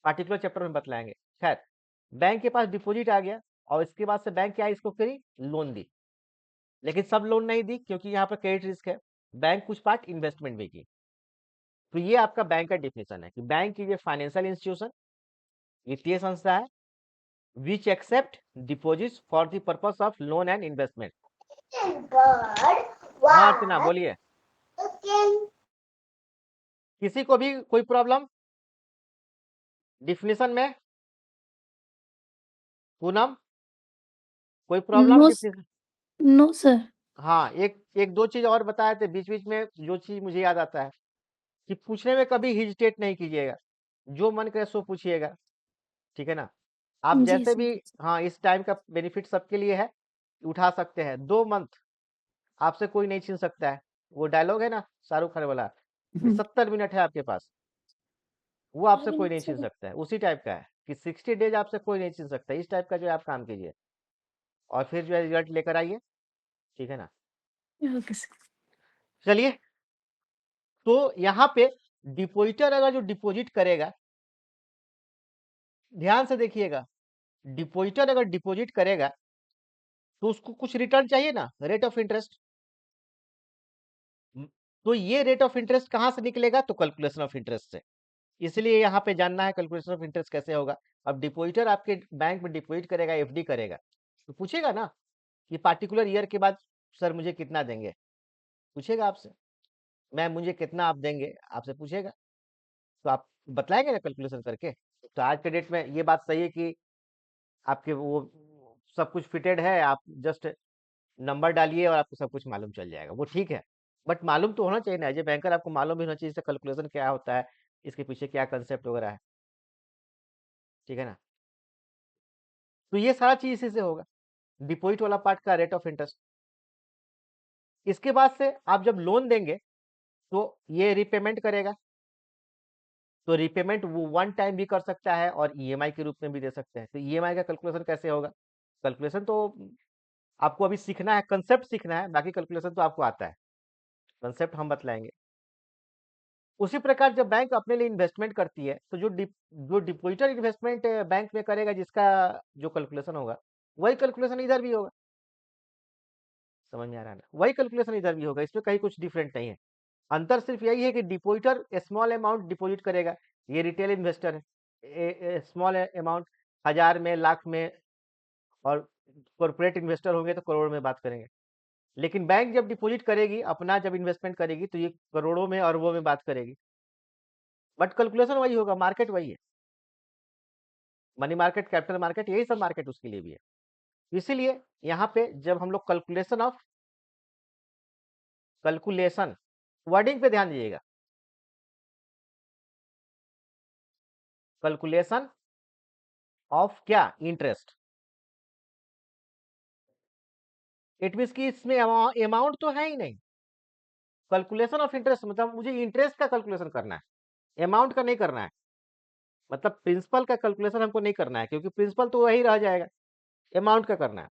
पार्टिकुलर चैप्टर में बतलाएंगे। खैर, बैंक के पास डिपॉजिट आ गया और इसके बाद से बैंक क्या, इसको करी, लोन दी। लेकिन सब लोन नहीं दी, क्योंकि यहाँ पर क्रेडिट रिस्क है। बैंक कुछ पार्ट इन्वेस्टमेंट भी की। तो ये आपका बैंक का डिफिनेशन है कि bank is a financial institution, वित्तीय संस्था है, which accept deposit for the purpose of loan and investment. हाँ अर्चना बोलिए। किसी को भी कोई प्रॉब्लम डिफिनेशन में? पूनम, कोई problem no definition? No sir. हाँ, एक एक दो चीज और बताए थे बीच बीच में, जो चीज मुझे याद आता है कि पूछने में कभी हिजिटेट नहीं कीजिएगा, जो मन करे सो पूछिएगा, ठीक है ना? आप जी जैसे भी, सर। हाँ, इस टाइम का बेनिफिट सबके लिए है, उठा सकते हैं। 2 मंथ आपसे कोई नहीं छीन सकता है। वो डायलॉग है ना शाहरुख खान वाला, कि 70 मिनट है आपके पास, वो आपसे कोई नहीं छीन सकता है, उसी टाइप का है कि 60 डेज आपसे कोई नहीं छीन सकता। इस टाइप का जो है आप काम कीजिए और फिर जो है रिजल्ट लेकर आइए, ठीक है ना? Okay sir. चलिए, तो यहाँ पे डिपॉजिटर अगर जो डिपॉजिट करेगा, ध्यान से देखिएगा, डिपॉजिटर अगर डिपॉजिट करेगा तो उसको कुछ रिटर्न चाहिए ना, रेट ऑफ इंटरेस्ट। तो ये रेट ऑफ इंटरेस्ट कहाँ से निकलेगा? तो कैलकुलेशन ऑफ इंटरेस्ट से। इसलिए यहाँ पे जानना है कैलकुलेशन ऑफ इंटरेस्ट कैसे होगा। अब डिपॉजिटर आपके बैंक में डिपॉजिट करेगा, एफडी करेगा, तो पूछेगा ना कि पार्टिकुलर ईयर के बाद सर मुझे कितना देंगे, पूछेगा आपसे। मैम मुझे कितना आप देंगे, आपसे पूछेगा। तो आप बतलाएंगे ना कैलकुलेशन करके। तो आज के डेट में ये बात सही है कि आपके वो सब कुछ फिटेड है, आप जस्ट नंबर डालिए और आपको सब कुछ मालूम चल जाएगा, वो ठीक है। बट मालूम तो होना चाहिए ना, एज ए बैंकर आपको मालूम भी होना चाहिए इसका कैलकुलेशन क्या होता है, इसके पीछे क्या कंसेप्ट वगैरह है, ठीक है ना? तो ये सारा चीज इसी से होगा, डिपॉजिट वाला पार्ट का रेट ऑफ इंटरेस्ट। इसके बाद से आप जब लोन देंगे तो ये रिपेमेंट करेगा। तो रिपेमेंट वो वन टाइम भी कर सकता है और ईएमआई के रूप में भी दे सकते हैं। तो ईएमआई का कैलकुलेशन कैसे होगा? कैलकुलेशन तो आपको अभी सीखना है, कंसेप्ट सीखना है, बाकी कैलकुलेशन तो आपको आता है, कंसेप्ट हम बतलाएंगे। उसी प्रकार जब बैंक अपने लिए इन्वेस्टमेंट करती है, तो जो डिपॉजिटर इन्वेस्टमेंट बैंक में करेगा, जिसका जो कैलकुलेशन होगा, वही कैलकुलेशन इधर भी होगा। समझ में आ रहा है ना? वही कैलकुलेशन इधर भी होगा, इसमें कहीं कुछ डिफरेंट नहीं है। अंतर सिर्फ यही है कि डिपॉजिटर स्मॉल अमाउंट डिपॉजिट करेगा, ये रिटेल इन्वेस्टर है, स्मॉल अमाउंट 1000 में, लाख में, और कॉर्पोरेट इन्वेस्टर होंगे तो करोड़ में बात करेंगे। लेकिन बैंक जब डिपॉजिट करेगी, अपना जब इन्वेस्टमेंट करेगी, तो ये करोड़ों में, अरबों में बात करेगी। बट कैलकुलेशन वही होगा, मार्केट वही है। मनी मार्केट, कैपिटल मार्केट, यही सब मार्केट उसके लिए भी है। इसीलिए यहाँ पे जब हम लोग कैलकुलेशन वर्डिंग पे ध्यान दीजिएगा, कैलकुलेशन ऑफ क्या, इंटरेस्ट। इट मीन कि इसमें अमाउंट तो है ही नहीं। कैलकुलेशन ऑफ इंटरेस्ट मतलब मुझे इंटरेस्ट का कैलकुलेशन करना है, अमाउंट का नहीं करना है। मतलब प्रिंसिपल का कैलकुलेशन हमको नहीं करना है, क्योंकि प्रिंसिपल तो वही रह जाएगा, अमाउंट का करना है।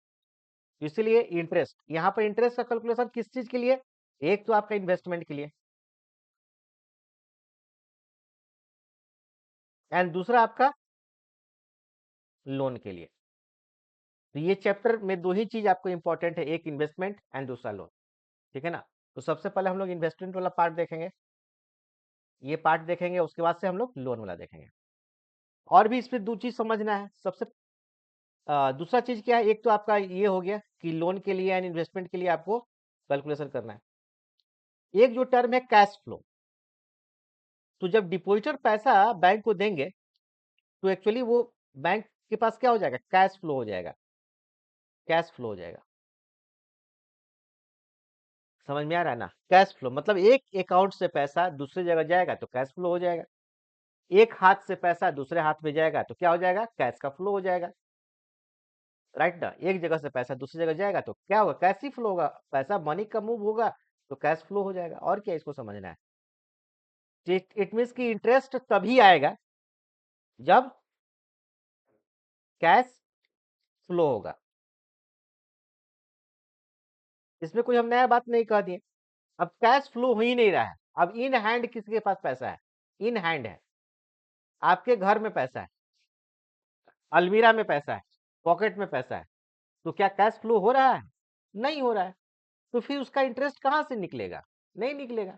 इसलिए इंटरेस्ट, यहाँ पर इंटरेस्ट का कैलकुलेशन किस चीज के लिए? एक तो आपका इन्वेस्टमेंट के लिए, एंड दूसरा आपका लोन के लिए। तो ये चैप्टर में दो ही चीज आपको इंपॉर्टेंट है, एक इन्वेस्टमेंट एंड दूसरा लोन। ठीक है ना? तो सबसे पहले हम लोग इन्वेस्टमेंट वाला पार्ट देखेंगे, ये पार्ट देखेंगे, उसके बाद से हम लोग लोन वाला देखेंगे। और भी इसमें दो चीज समझना है। सबसे दूसरा चीज क्या है, एक तो आपका ये हो गया कि लोन के लिए एंड इन्वेस्टमेंट के लिए आपको कैलकुलेशन करना है। एक जो टर्म है कैश फ्लो, तो जब डिपॉजिटर पैसा बैंक को देंगे, तो एक्चुअली वो बैंक के पास क्या हो जाएगा, कैश फ्लो हो जाएगा, कैश फ्लो हो जाएगा। समझ में आ रहा है ना? कैश फ्लो मतलब एक अकाउंट से पैसा दूसरी जगह जाएगा तो कैश फ्लो हो जाएगा, एक हाथ से पैसा दूसरे हाथ में जाएगा तो क्या हो जाएगा, कैश का फ्लो हो जाएगा। राइट ना? एक जगह से पैसा दूसरी जगह जाएगा तो क्या होगा, कैश ही फ्लो होगा, पैसा मनी का मूव होगा तो कैश फ्लो हो जाएगा। और क्या इसको समझना है? इट मीन्स कि इंटरेस्ट तभी आएगा जब कैश फ्लो होगा। इसमें कोई हम नया बात नहीं कह दिए। अब कैश फ्लो हो ही नहीं रहा है, अब इन हैंड किसके पास पैसा है, इन हैंड है, आपके घर में पैसा है, अलमीरा में पैसा है, पॉकेट में पैसा है, तो क्या कैश फ्लो हो रहा है? नहीं हो रहा है। तो फिर उसका इंटरेस्ट कहाँ से निकलेगा? नहीं निकलेगा।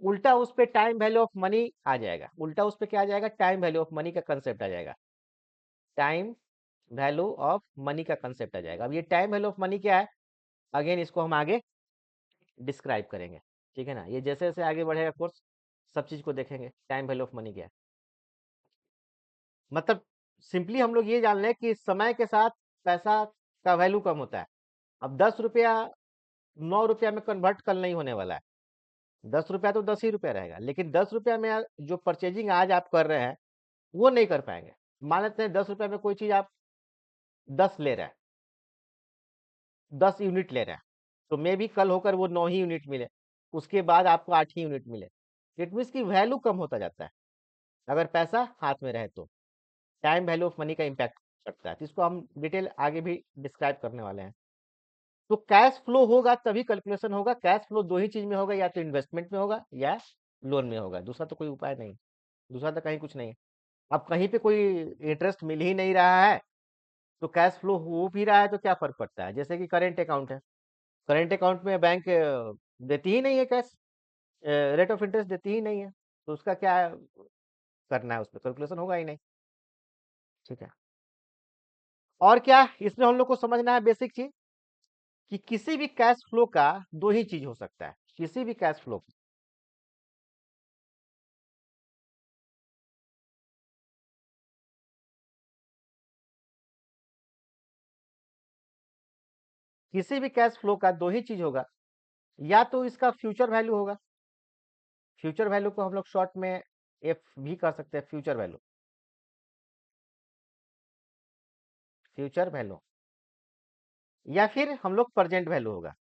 उल्टा उस पे टाइम वैल्यू ऑफ मनी आ जाएगा, उल्टा उस पे क्या आ जाएगा, टाइम वैल्यू ऑफ मनी का कंसेप्ट आ जाएगा, टाइम वैल्यू ऑफ मनी का कंसेप्ट आ जाएगा। अब ये टाइम वैल्यू ऑफ मनी क्या है, अगेन इसको हम आगे डिस्क्राइब करेंगे। ठीक है ना? ये जैसे जैसे आगे बढ़ेगा कोर्स, सब चीज को देखेंगे, टाइम वैल्यू ऑफ मनी क्या है। मतलब सिंपली हम लोग ये जान लें कि समय के साथ पैसा का वैल्यू कम होता है। अब 10 रुपया 9 रुपया में कन्वर्ट कल नहीं होने वाला है, 10 रुपया तो 10 ही रुपया रहेगा, लेकिन 10 रुपया में जो परचेजिंग आज आप कर रहे हैं वो नहीं कर पाएंगे। मान लेते हैं 10 रुपया में कोई चीज आप 10 ले रहे हैं, 10 यूनिट ले रहे हैं, तो मे भी कल होकर वो 9 ही यूनिट मिले, उसके बाद आपको 8 ही यूनिट मिले। इट मीन्स की वैल्यू कम होता जाता है अगर पैसा हाथ में रहे तो। टाइम वैल्यू ऑफ मनी का इम्पैक्ट पड़ता है, तो इसको हम डिटेल आगे भी डिस्क्राइब करने वाले हैं। तो कैश फ्लो होगा तभी कैलकुलेशन होगा। कैश फ्लो दो ही चीज में होगा, या तो इन्वेस्टमेंट में होगा या लोन में होगा, दूसरा तो कोई उपाय नहीं, दूसरा तो कहीं कुछ नहीं है। अब कहीं पे कोई इंटरेस्ट मिल ही नहीं रहा है, तो कैश फ्लो हो भी रहा है तो क्या फर्क पड़ता है? जैसे कि करेंट अकाउंट है, करेंट अकाउंट में बैंक देती ही नहीं है कैश, रेट ऑफ इंटरेस्ट देती ही नहीं है, तो उसका क्या करना है, उस पर कैलकुलेशन होगा ही नहीं। ठीक है? और क्या इसमें हम लोग को समझना है बेसिक चीज, कि किसी भी कैश फ्लो का दो ही चीज हो सकता है, किसी भी कैश फ्लो, किसी भी कैश फ्लो का दो ही चीज होगा, या तो इसका फ्यूचर वैल्यू होगा, फ्यूचर वैल्यू को हम लोग शॉर्ट में एफ भी कर सकते हैं, फ्यूचर वैल्यू, फ्यूचर वैल्यू, या फिर हम लोग प्रेजेंट वैल्यू होगा,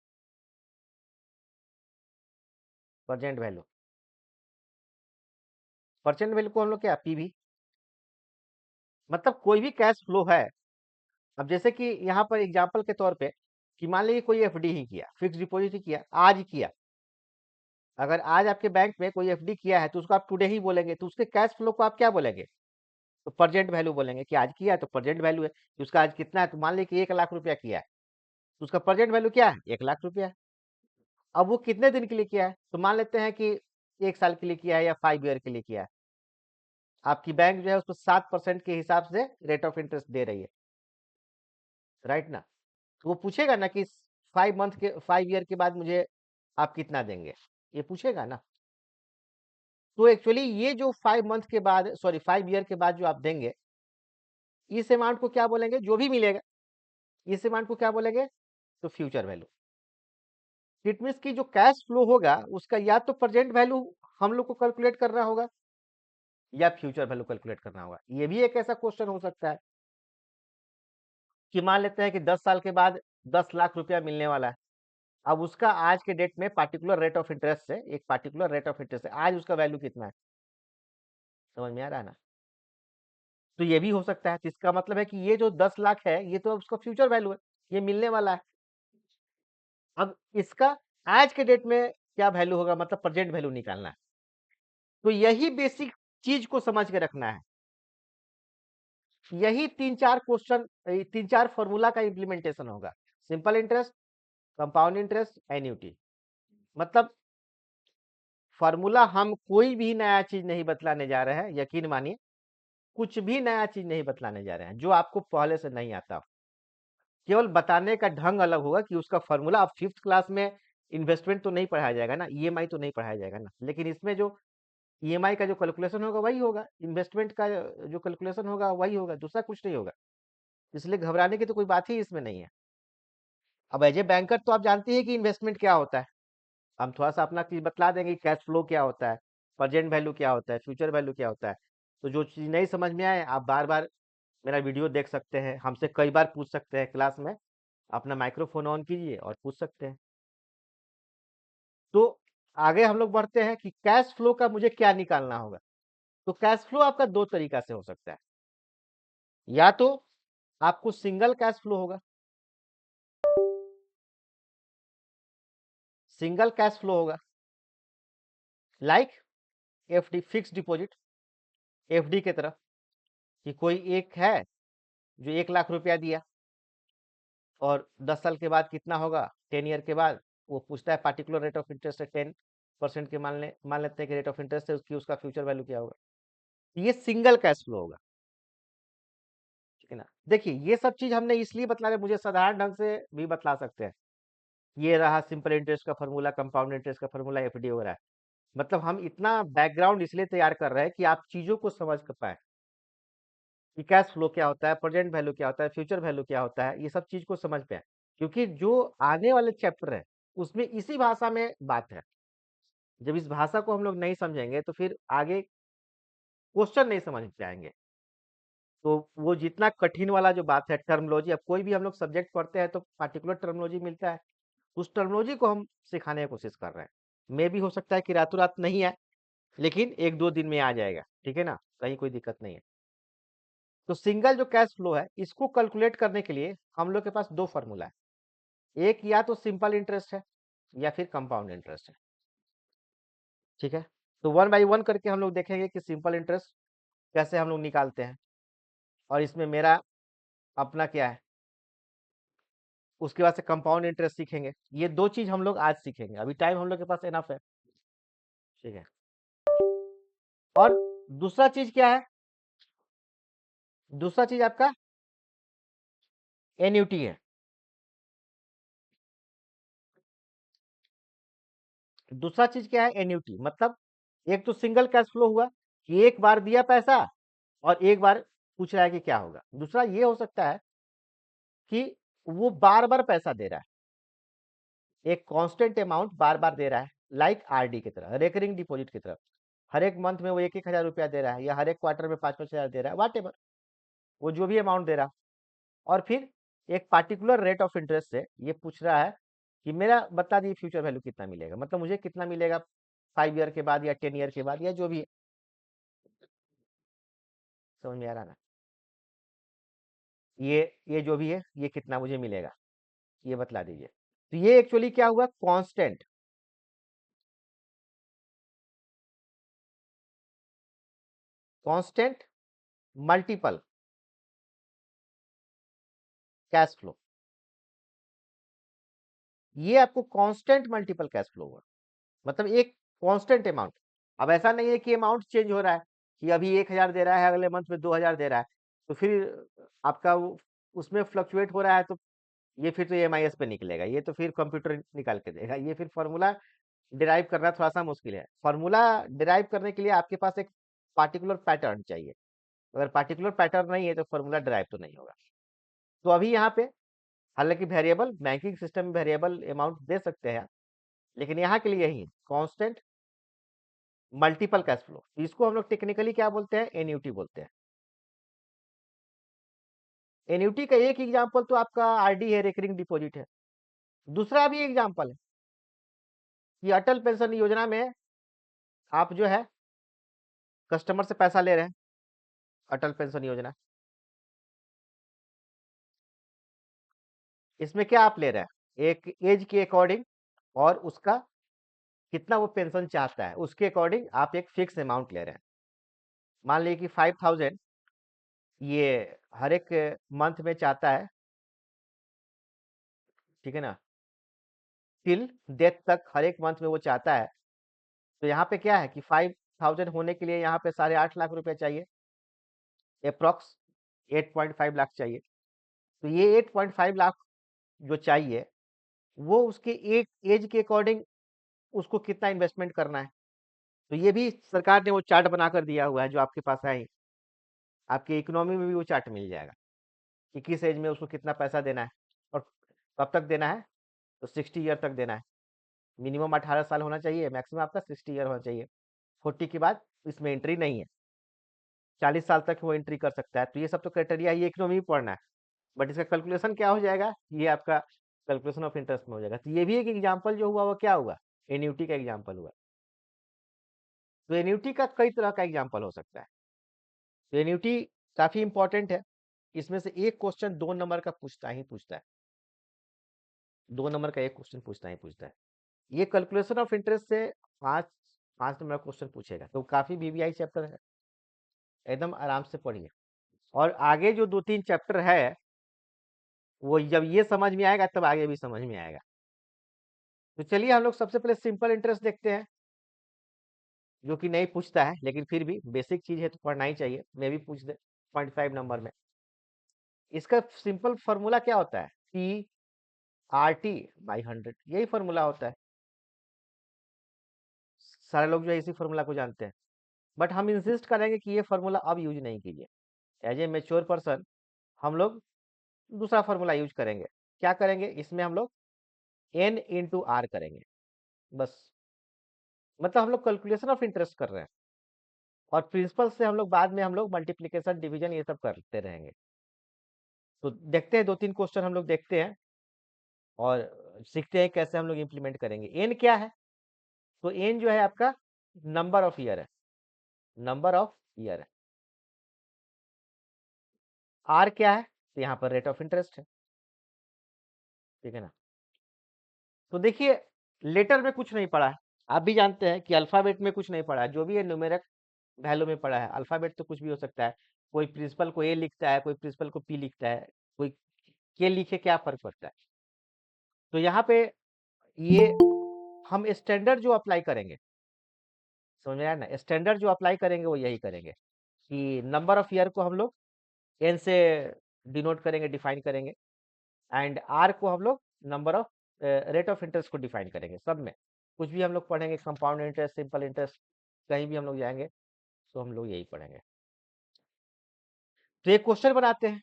प्रेजेंट वैल्यू। प्रेजेंट वैल्यू को हम लोग क्या, पीवी, मतलब कोई भी कैश फ्लो है। अब जैसे कि यहाँ पर एग्जांपल के तौर पे, कि मान लीजिए कोई एफडी ही किया, फिक्स डिपॉजिट ही किया, आज ही किया, अगर आज आपके बैंक में कोई एफडी किया है तो उसको आप टुडे ही बोलेंगे, तो उसके कैश फ्लो को आप क्या बोलेंगे, तो प्रेजेंट वैल्यू बोलेंगे, कि आज किया है तो प्रेजेंट वैल्यू है कि उसका आज कितना है। तो मान लीजिए कि 1 लाख रुपया किया है, तो उसका प्रेजेंट वैल्यू क्या है? 1 लाख रुपया है। अब वो कितने दिन के लिए किया है? तो मान लेते हैं कि 1 साल के लिए किया है या 5 ईयर के लिए किया है। आपकी बैंक जो है उसको 7% के हिसाब से रेट ऑफ इंटरेस्ट दे रही है, राइट ना? तो वो पूछेगा ना कि 5 ईयर के बाद मुझे आप कितना देंगे, ये पूछेगा ना। तो एक्चुअली ये जो 5 मंथ के बाद, सॉरी 5 ईयर के बाद जो आप देंगे, इस अमाउंट को क्या बोलेंगे? जो भी मिलेगा इस अमाउंट को क्या बोलेंगे? तो फ्यूचर वैल्यू। इट मीन्स कि जो कैश फ्लो होगा उसका या तो प्रेजेंट वैल्यू हम लोग को कैलकुलेट करना होगा या फ्यूचर वैल्यू कैलकुलेट करना होगा। ये भी एक ऐसा क्वेश्चन हो सकता है कि मान लेते हैं कि 10 साल के बाद 10 लाख रुपया मिलने वाला है। अब उसका आज के डेट में पार्टिकुलर रेट ऑफ इंटरेस्ट से, एक पार्टिकुलर रेट ऑफ इंटरेस्ट है, आज उसका वैल्यू कितना है? समझ में आ रहा है ना? तो ये भी हो सकता है। तो इसका मतलब है कि ये जो 10 लाख है ये तो उसका फ्यूचर वैल्यू है, ये मिलने वाला है। अब इसका आज के डेट में क्या वैल्यू होगा, मतलब प्रेजेंट वैल्यू निकालना है। तो यही बेसिक चीज को समझ के रखना है। यही 3-4 क्वेश्चन, 3-4 फॉर्मूला का इम्प्लीमेंटेशन होगा। Simple interest, compound interest, annuity. मतलब फॉर्मूला हम कोई भी नया चीज नहीं बतलाने जा रहे हैं, यकीन मानिए। कुछ भी नया चीज नहीं बतलाने जा रहे हैं जो आपको पहले से नहीं आता। केवल बताने का ढंग अलग होगा कि उसका फॉर्मूला। अब 5th क्लास में इन्वेस्टमेंट तो नहीं पढ़ाया जाएगा ना, ईएमआई तो नहीं पढ़ाया जाएगा ना, लेकिन इसमें जो ईएमआई का जो कैलकुलेशन होगा वही होगा, इन्वेस्टमेंट का जो कैलकुलेशन होगा वही होगा, दूसरा कुछ नहीं होगा। इसलिए घबराने की तो कोई बात ही इसमें नहीं है। अब एज ए बैंकर तो आप जानते हैं कि इन्वेस्टमेंट क्या होता है। हम थोड़ा सा अपना चीज बतला देंगे कि कैश फ्लो क्या होता है, प्रेजेंट वैल्यू क्या होता है, फ्यूचर वैल्यू क्या होता है। तो जो चीज नहीं समझ में आए आप बार बार मेरा वीडियो देख सकते हैं, हमसे कई बार पूछ सकते हैं क्लास में। अपना माइक्रोफोन ऑन कीजिए और पूछ सकते हैं। तो आगे हम लोग बढ़ते हैं कि कैश फ्लो का मुझे क्या निकालना होगा। तो कैश फ्लो आपका दो तरीका से हो सकता है। या तो आपको सिंगल कैश फ्लो होगा, सिंगल कैश फ्लो होगा, like FD, fix deposit, FD की तरह। कि कोई एक है जो 1 लाख रुपया दिया और 10 साल के बाद कितना होगा, 10 ईयर के बाद वो पूछता है पार्टिकुलर रेट ऑफ इंटरेस्ट है 10% के, मान लेते हैं कि रेट ऑफ इंटरेस्ट है उसकी, उसका फ्यूचर वैल्यू क्या होगा। ये सिंगल कैश फ्लो होगा, ठीक है ना। देखिए ये सब चीज हमने इसलिए बतला रहे, मुझे साधारण ढंग से भी बतला सकते हैं। ये रहा सिंपल इंटरेस्ट का फॉर्मूला, कंपाउंड इंटरेस्ट का फॉर्मूला, एफडी वगैरह है। मतलब हम इतना बैकग्राउंड इसलिए तैयार कर रहे हैं कि आप चीजों को समझ कर पाए कि कैश फ्लो क्या होता है, प्रेजेंट वैल्यू क्या होता है, फ्यूचर वैल्यू क्या होता है, ये सब चीज को समझ पाए। क्योंकि जो आने वाले चैप्टर है उसमें इसी भाषा में बात है। जब इस भाषा को हम लोग नहीं समझेंगे तो फिर आगे क्वेश्चन नहीं समझ पाएंगे। तो वो जितना कठिन वाला जो बात है टर्मोलॉजी, अब कोई भी हम लोग सब्जेक्ट पढ़ते हैं तो पार्टिकुलर टर्मोलॉजी मिलता है, उस टर्मोलॉजी को हम सिखाने की कोशिश कर रहे हैं। मे भी हो सकता है कि रातों रात नहीं आए, लेकिन 1-2 दिन में आ जाएगा, ठीक है ना, कहीं कोई दिक्कत नहीं है। तो सिंगल जो कैश फ्लो है इसको कैलकुलेट करने के लिए हम लोग के पास दो फार्मूला है। एक या तो सिंपल इंटरेस्ट है या फिर कंपाउंड इंटरेस्ट है, ठीक है। तो वन बाई वन करके हम लोग देखेंगे कि सिंपल इंटरेस्ट कैसे हम लोग निकालते हैं, और इसमें मेरा अपना क्या है। उसके बाद से कंपाउंड इंटरेस्ट सीखेंगे। ये दो चीज हम लोग आज सीखेंगे, अभी टाइम हम लोग के पास एनफ है, ठीक है। और दूसरा चीज क्या है? दूसरा चीज आपका एन्यूटी है। दूसरा चीज क्या है? एन्यूटी। मतलब एक तो सिंगल कैश फ्लो हुआ कि एक बार दिया पैसा और एक बार पूछ रहा है कि क्या होगा। दूसरा ये हो सकता है कि वो बार बार पैसा दे रहा है, एक कांस्टेंट अमाउंट बार बार दे रहा है, लाइक आरडी की तरह, रेकरिंग डिपॉजिट की तरह। हर एक मंथ में वो 1-1 हजार रुपया दे रहा है, या हर एक क्वार्टर में 5-5 हजार दे रहा है, वाट एवर, वो जो भी अमाउंट दे रहा है। और फिर एक पार्टिकुलर रेट ऑफ इंटरेस्ट से ये पूछ रहा है कि मेरा बता दिए फ्यूचर वैल्यू कितना मिलेगा, मतलब मुझे कितना मिलेगा 5 ईयर के बाद या 10 ईयर के बाद या जो भी है। समझ में आ रहा ना? ये जो भी है ये कितना मुझे मिलेगा, ये बतला दीजिए। तो ये एक्चुअली क्या हुआ? Constant, constant multiple cash flow. ये आपको कांस्टेंट मल्टीपल कैश फ्लो होगा, मतलब एक कांस्टेंट अमाउंट। अब ऐसा नहीं है कि अमाउंट चेंज हो रहा है कि अभी 1000 दे रहा है, अगले मंथ में 2000 दे रहा है, तो फिर आपका उसमें फ्लक्चुएट हो रहा है, तो ये फिर तो EMIS पे निकलेगा, ये तो फिर कंप्यूटर निकाल के देगा। ये फिर फॉर्मूला डिराइव करना थोड़ा सा मुश्किल है। फॉर्मूला डिराइव करने के लिए आपके पास एक पार्टिकुलर पैटर्न चाहिए, अगर पार्टिकुलर पैटर्न नहीं है तो फॉर्मूला डिराइव तो नहीं होगा। तो अभी यहाँ पे हालांकि वेरिएबल बैंकिंग सिस्टम में वेरिएबल अमाउंट दे सकते हैं, लेकिन यहाँ के लिए यही कांस्टेंट मल्टीपल कैश फ्लो, इसको हम लोग टेक्निकली क्या बोलते हैं, एन्यूटी बोलते हैं। एन्यूटी का एक एग्जांपल तो आपका आरडी है, रेकरिंग डिपॉजिट है। दूसरा भी एग्जांपल है कि अटल पेंशन योजना में आप जो है कस्टमर से पैसा ले रहे हैं, अटल पेंशन योजना, इसमें क्या आप ले रहे हैं, एक एज के अकॉर्डिंग और उसका कितना वो पेंशन चाहता है उसके अकॉर्डिंग आप एक फिक्स अमाउंट ले रहे हैं। मान लीजिए कि 5000 ये हर एक मंथ में चाहता है, ठीक है ना, टिल डेथ तक हर एक मंथ में वो चाहता है। तो यहाँ पे क्या है कि 5000 होने के लिए यहाँ पे 8.5 लाख रुपए चाहिए, अप्रोक्स 8.5 लाख चाहिए। तो ये 8.5 लाख जो चाहिए वो उसके एक एज के अकॉर्डिंग उसको कितना इन्वेस्टमेंट करना है। तो ये भी सरकार ने वो चार्ट बनाकर दिया हुआ है जो आपके पास है, आपकी इकोनॉमी में भी वो चार्ट मिल जाएगा कि किस एज में उसको कितना पैसा देना है और कब तक देना है। तो 60 ईयर तक देना है, मिनिमम 18 साल होना चाहिए, मैक्सिमम आपका 60 ईयर होना चाहिए। 40 के बाद इसमें एंट्री नहीं है, 40 साल तक वो एंट्री कर सकता है। तो ये सब तो क्राइटेरिया, ये इकोनॉमी पढ़ना है, बट इसका कैलकुलेशन क्या हो जाएगा, ये आपका कैलकुलेशन ऑफ इंटरेस्ट में हो जाएगा। तो ये भी एक एग्जाम्पल जो हुआ वो क्या हुआ, एन्यूटी का एग्जाम्पल हुआ। तो एन्यूटी का कई तरह का एग्जाम्पल हो सकता है। तो एन्यूटी काफी इंपॉर्टेंट है, इसमें से एक क्वेश्चन 2 नंबर का पूछता ही पूछता है, 2 नंबर का एक क्वेश्चन पूछता ही पूछता है। ये कैलकुलेशन ऑफ इंटरेस्ट से पांच 5 नंबर क्वेश्चन पूछेगा, तो काफी VVI चैप्टर है, एकदम आराम से पढ़िए। और आगे जो 2-3 चैप्टर है वो जब ये समझ में आएगा तब आगे भी समझ में आएगा। तो चलिए हम लोग सबसे पहले सिंपल इंटरेस्ट देखते हैं, जो कि नहीं पूछता है, लेकिन फिर भी बेसिक चीज है तो पढ़ना ही चाहिए, मैं भी पूछ दे 0.5 नंबर में। इसका सिंपल फॉर्मूला क्या होता है, PRT/100, यही फॉर्मूला होता है। सारे लोग जो है इसी फॉर्मूला को जानते हैं, बट हम इंसिस्ट करेंगे कि ये फॉर्मूला अब यूज नहीं कीजिए। एज ए मेच्योर पर्सन हम लोग दूसरा फॉर्मूला यूज करेंगे। क्या करेंगे, इसमें हम लोग N/R करेंगे बस, मतलब हम लोग कैलकुलेशन ऑफ इंटरेस्ट कर रहे हैं और प्रिंसिपल से हम लोग बाद में हम लोग मल्टीप्लिकेशन डिवीजन ये सब करते रहेंगे। तो देखते हैं 2-3 क्वेश्चन हम लोग देखते हैं और सीखते हैं कैसे हम लोग इम्प्लीमेंट करेंगे। एन क्या है, तो एन जो है आपका नंबर ऑफ ईयर है, नंबर ऑफ ईयर है। आर क्या है, तो यहाँ पर रेट ऑफ इंटरेस्ट है, ठीक है ना। तो देखिए लेटर में कुछ नहीं पढ़ा है, आप भी जानते हैं कि अल्फाबेट में कुछ नहीं पढ़ा है, जो भी है न्यूमेरिक वैल्यू में पढ़ा है। अल्फाबेट तो कुछ भी हो सकता है, कोई प्रिंसिपल को ए लिखता है, कोई प्रिंसिपल को पी लिखता है, कोई के लिखे, क्या फर्क पड़ता है। तो यहाँ पे ये हम स्टैंडर्ड जो अप्लाई करेंगे, समझ में आया ना, स्टैंडर्ड जो अप्लाई करेंगे वो यही करेंगे कि नंबर ऑफ ईयर को हम लोग एन से डिनोट करेंगे, डिफाइन करेंगे, एंड आर को हम लोग number of rate of interest को डिफाइन करेंगे। सब में कुछ भी हम लोग पढ़ेंगे, कंपाउंड इंटरेस्ट, सिंपल इंटरेस्ट, कहीं भी हम लोग जाएंगे तो हम लोग यही पढ़ेंगे। तो एक क्वेश्चन बनाते हैं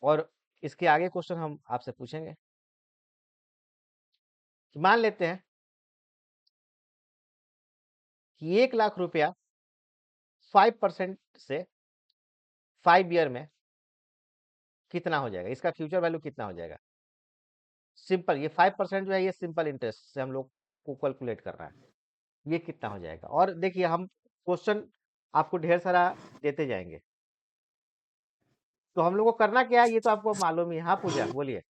और इसके आगे क्वेश्चन हम आपसे पूछेंगे। मान लेते हैं कि 1 लाख रुपया 5% से 5 ईयर में कितना हो जाएगा, इसका फ्यूचर वैल्यू कितना हो जाएगा। सिंपल, ये 5% जो है ये सिंपल इंटरेस्ट से हम लोग को कैलकुलेट कर रहा है, ये कितना हो जाएगा। और देखिए हम क्वेश्चन आपको ढेर सारा देते जाएंगे, तो हम लोग को करना क्या है ये तो आपको मालूम ही है। हाँ पूजा बोलिए।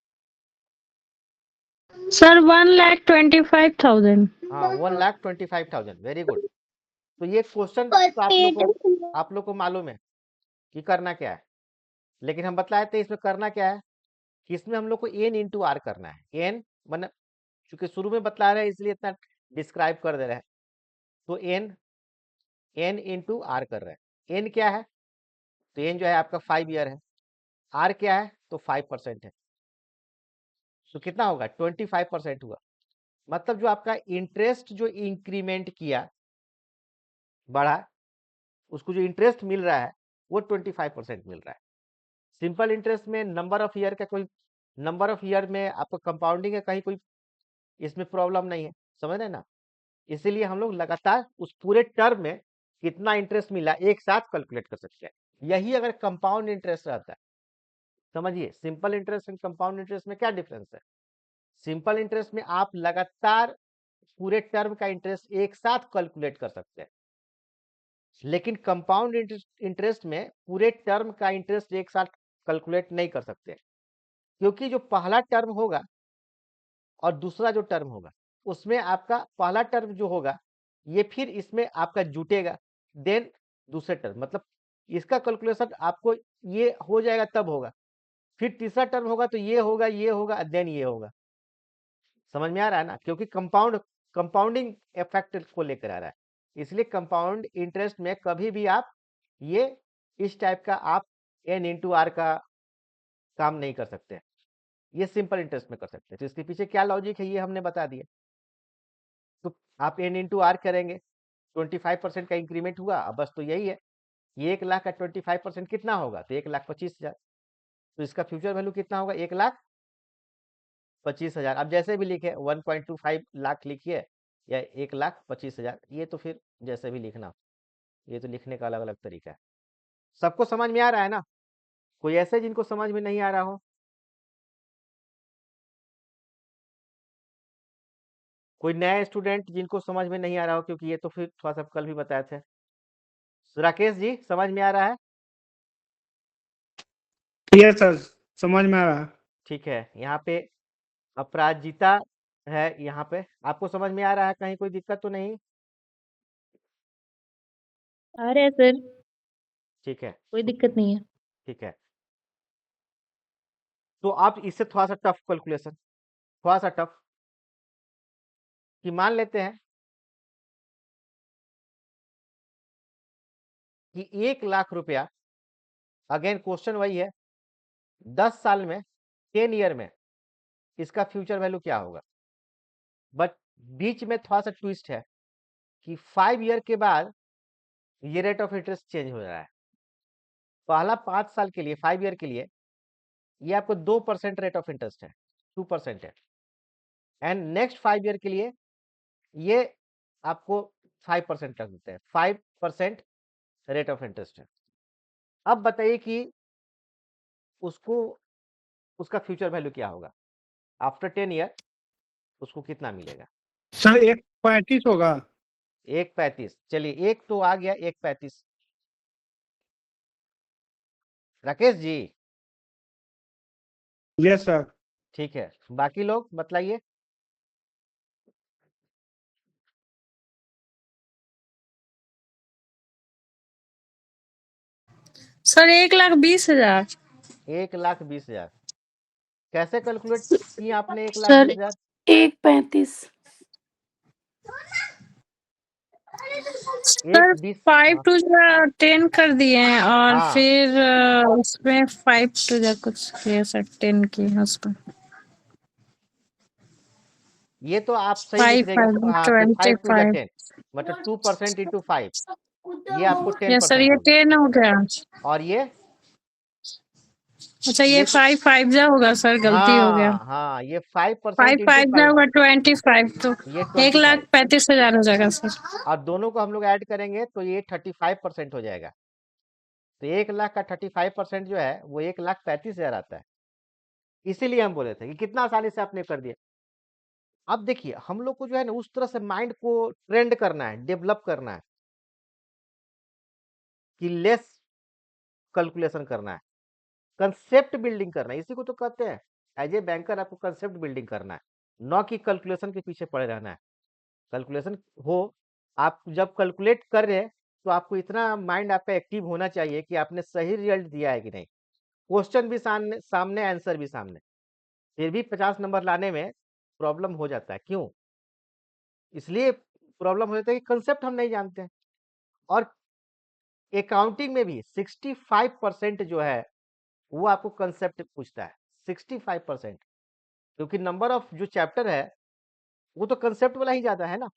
सर 1,25,000। हाँ 1,25,000, वेरी गुड। तो ये क्वेश्चन तो आप लोग को मालूम है कि करना क्या है, लेकिन हम बतलाए थे इसमें करना क्या है कि इसमें हम लोग को एन इंटू आर करना है। एन मतलब चूंकि शुरू में बतला रहे हैं इसलिए इतना डिस्क्राइब कर दे रहे हैं। तो एन इंटू आर कर रहे हैं। एन क्या है? तो एन जो है आपका 5 ईयर है। आर क्या है? तो 5% है। तो कितना होगा? 25% हुआ। मतलब जो आपका इंटरेस्ट जो इंक्रीमेंट किया, बढ़ा, उसको जो इंटरेस्ट मिल रहा है वो 25% मिल रहा है। सिंपल इंटरेस्ट में नंबर ऑफ ईयर का कोई, नंबर ऑफ ईयर में आपको कंपाउंडिंग का कहीं कोई इसमें प्रॉब्लम नहीं है, समझ रहे ना? इसीलिए हम लोग लगातार उस पूरे टर्म में कितना इंटरेस्ट मिला एक साथ कैलकुलेट कर सकते हैं। यही अगर कंपाउंड इंटरेस्ट रहता है, समझिए simple interest and compound interest में क्या डिफरेंस है? सिंपल इंटरेस्ट में आप लगातार पूरे टर्म का इंटरेस्ट एक साथ कैलकुलेट कर सकते हैं, लेकिन कंपाउंड इंटरेस्ट में पूरे टर्म का इंटरेस्ट एक साथ कैलकुलेट नहीं कर सकते, क्योंकि जो पहला टर्म होगा और दूसरा जो टर्म होगा उसमें आपका पहला टर्म जो होगा ये फिर इसमें आपका जुटेगा, देन दूसरे टर्म, मतलब इसका कैलकुलेशन आपको ये हो जाएगा तब होगा, फिर तीसरा टर्म होगा तो ये होगा देन ये होगा। समझ में आ रहा है ना? क्योंकि कंपाउंडिंग इफेक्ट को लेकर आ रहा है। इसलिए कंपाउंड इंटरेस्ट में कभी भी आप ये इस टाइप का आप एन इंटू आर का काम नहीं कर सकते, ये सिंपल इंटरेस्ट में कर सकते हैं। तो इसके पीछे क्या लॉजिक है ये हमने बता दिया। तो आप एन इंटू आर करेंगे, 25% का इंक्रीमेंट हुआ। अब बस तो यही है, ये 1 लाख का 25% कितना होगा? तो 1,25,000। तो इसका फ्यूचर वैल्यू कितना होगा? 1,25,000। अब जैसे भी लिखे 1.25 लाख लिखिए या 1,25,000, ये तो फिर जैसे भी लिखना, ये तो लिखने का अलग अलग तरीका है। सबको समझ में आ रहा है ना? कोई ऐसे जिनको समझ में नहीं आ रहा हो? कोई नया स्टूडेंट जिनको समझ में नहीं आ रहा हो? क्योंकि ये तो फिर थोड़ा सा कल भी बताए थे। राकेश जी समझ में आ रहा है? यस सर, समझ में आ रहा है। ठीक है। यहाँ पे अपराजिता है, यहाँ पे आपको समझ में आ रहा है? कहीं कोई दिक्कत तो नहीं? आ रहा है सर, ठीक है, कोई दिक्कत नहीं है। ठीक है। तो आप इससे थोड़ा सा टफ कैलकुलेशन, थोड़ा सा टफ, कि मान लेते हैं कि 1 लाख रुपया, अगेन क्वेश्चन वही है, 10 साल में, 10 ईयर में इसका फ्यूचर वैल्यू क्या होगा? बट बीच में थोड़ा सा ट्विस्ट है कि 5 ईयर के बाद ये रेट ऑफ इंटरेस्ट चेंज हो रहा है। पहला 5 साल के लिए, 5 ईयर के लिए ये आपको 2% रेट ऑफ इंटरेस्ट है, 2% है। एंड नेक्स्ट 5 ईयर के लिए ये आपको 5% रख देते हैं, 5% रेट ऑफ इंटरेस्ट है। अब बताइए कि उसको, उसका फ्यूचर वैल्यू क्या होगा आफ्टर 10 ईयर? उसको कितना मिलेगा? सर 1.35 होगा। 1.35। चलिए एक तो आ गया 1.35। Rakesh ji yes sir. ठीक है, बाकी लोग बतलाइए। सर 1,20,000। 1,20,000 कैसे कैलकुलेट किए आपने? एक लाख सर बीस हजार 1.35। सर 1,20। 5 हाँ टू 10 कर दिए हैं और हाँ, फिर उसमें 5 टू कुछ किया सर, 10 की उसमें ये तो आप सही लिख 5 देंगे। 5 हाँ कि 5 टू 25। 10, मतलब 2% इंटू 5, ये आपको यस सर, 10% ये होगा। 10 हो गया। और ये अच्छा, ये ये तो 5 5 जा होगा सर, गलती हो गया। हाँ हाँ, ये 5% 5 इंटू 5 जा 5, होगा 25, तो ये 25, 1,35,000 हो जाएगा सर। और दोनों को हम लोग ऐड करेंगे तो ये 35% हो जाएगा। तो 1 लाख का 35% जो है वो 1,35,000 आता है। इसीलिए हम बोले थे कि कितना आसानी से आपने कर दिया। अब देखिए हम लोग को जो है ना उस तरह से माइंड को ट्रेंड करना है, डेवलप करना है, कि लेस कैलकुलेशन करना है, कंसेप्ट बिल्डिंग करना है। इसी को तो कहते हैं एज ए बैंकर आपको कंसेप्ट बिल्डिंग करना है, न कि कैलकुलेशन के पीछे पड़े रहना है। कैलकुलेशन हो, आप जब कैलकुलेट कर रहे हैं तो आपको इतना माइंड आपका एक्टिव होना चाहिए कि आपने सही रिजल्ट दिया है कि नहीं। क्वेश्चन भी सामने सामने, आंसर भी सामने। फिर भी 50 नंबर लाने में प्रॉब्लम हो जाता है। क्यों? इसलिए प्रॉब्लम हो जाता है कि कंसेप्ट हम नहीं जानते हैं। और अकाउंटिंग में भी 65% जो है वो आपको कंसेप्ट पूछता है, 65%। क्योंकि नंबर ऑफ जो चैप्टर है वो तो कंसेप्ट वाला ही ज्यादा है ना।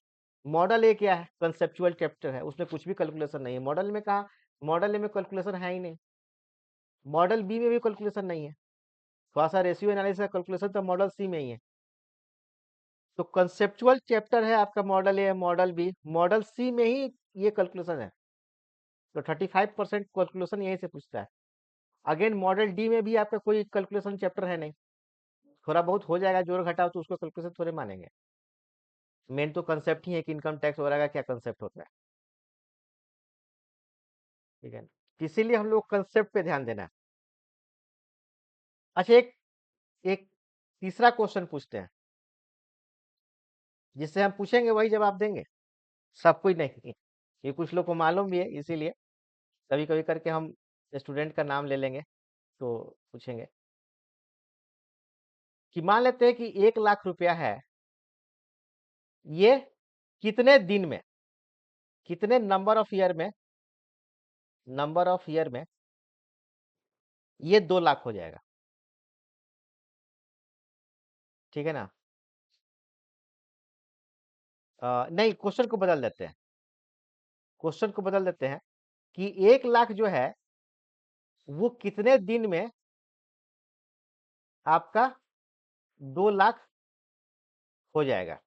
मॉडल ए क्या है? कंसेप्चुअल चैप्टर है, उसमें कुछ भी कैलकुलेशन नहीं है। मॉडल में कहा, मॉडल ए में कैलकुलेशन है ही नहीं। मॉडल बी में भी कैलकुलेशन नहीं है। थोड़ा सा रेशियो एनालिसिस का कैलकुलेशन तो मॉडल सी में ही है। तो कंसेप्चुअल चैप्टर है आपका मॉडल ए, मॉडल बी, मॉडल सी में ही ये कैलकुलेशन है। तो 35% कैलकुलेशन यहीं से पूछता है। अगेन मॉडल डी में भी आपका कोई कैलकुलेशन चैप्टर है नहीं। थोड़ा बहुत हो जाएगा जोड़ घटाव, तो उसको कैलकुलेशन थोड़े मानेंगे। मेन तो कंसेप्ट ही है कि इनकम टैक्स वगैरह का क्या कंसेप्ट होता है। ठीक है, इसीलिए हम लोग कंसेप्ट पे ध्यान देना है। अच्छा, एक एक तीसरा क्वेश्चन पूछते हैं, जिससे हम पूछेंगे वही जवाब देंगे। सब कोई नहीं, ये कुछ लोग को मालूम भी है, इसीलिए कभी कभी करके हम स्टूडेंट का नाम ले लेंगे तो पूछेंगे कि मान लेते हैं कि 1 लाख रुपया है, ये कितने दिन में, कितने नंबर ऑफ ईयर में, नंबर ऑफ ईयर में ये 2 लाख हो जाएगा। ठीक है ना? नहीं, क्वेश्चन को बदल देते हैं, क्वेश्चन को बदल देते हैं कि 1 लाख जो है वो कितने दिन में आपका 2 लाख हो जाएगा।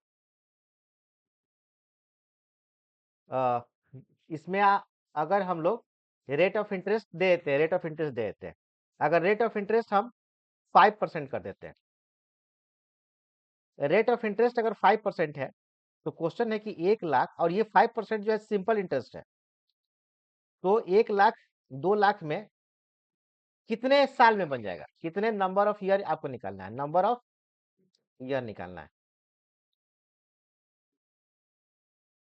अ, इसमें अगर हम लोग रेट ऑफ इंटरेस्ट दे देते हैं, रेट ऑफ इंटरेस्ट दे देते हैं, अगर रेट ऑफ इंटरेस्ट हम 5% कर देते हैं, रेट ऑफ इंटरेस्ट अगर 5% है, तो क्वेश्चन है कि 1 लाख, और ये 5% जो है सिंपल इंटरेस्ट है, तो 1 लाख 2 लाख में कितने साल में बन जाएगा, कितने नंबर ऑफ ईयर आपको निकालना है, नंबर ऑफ ईयर निकालना है।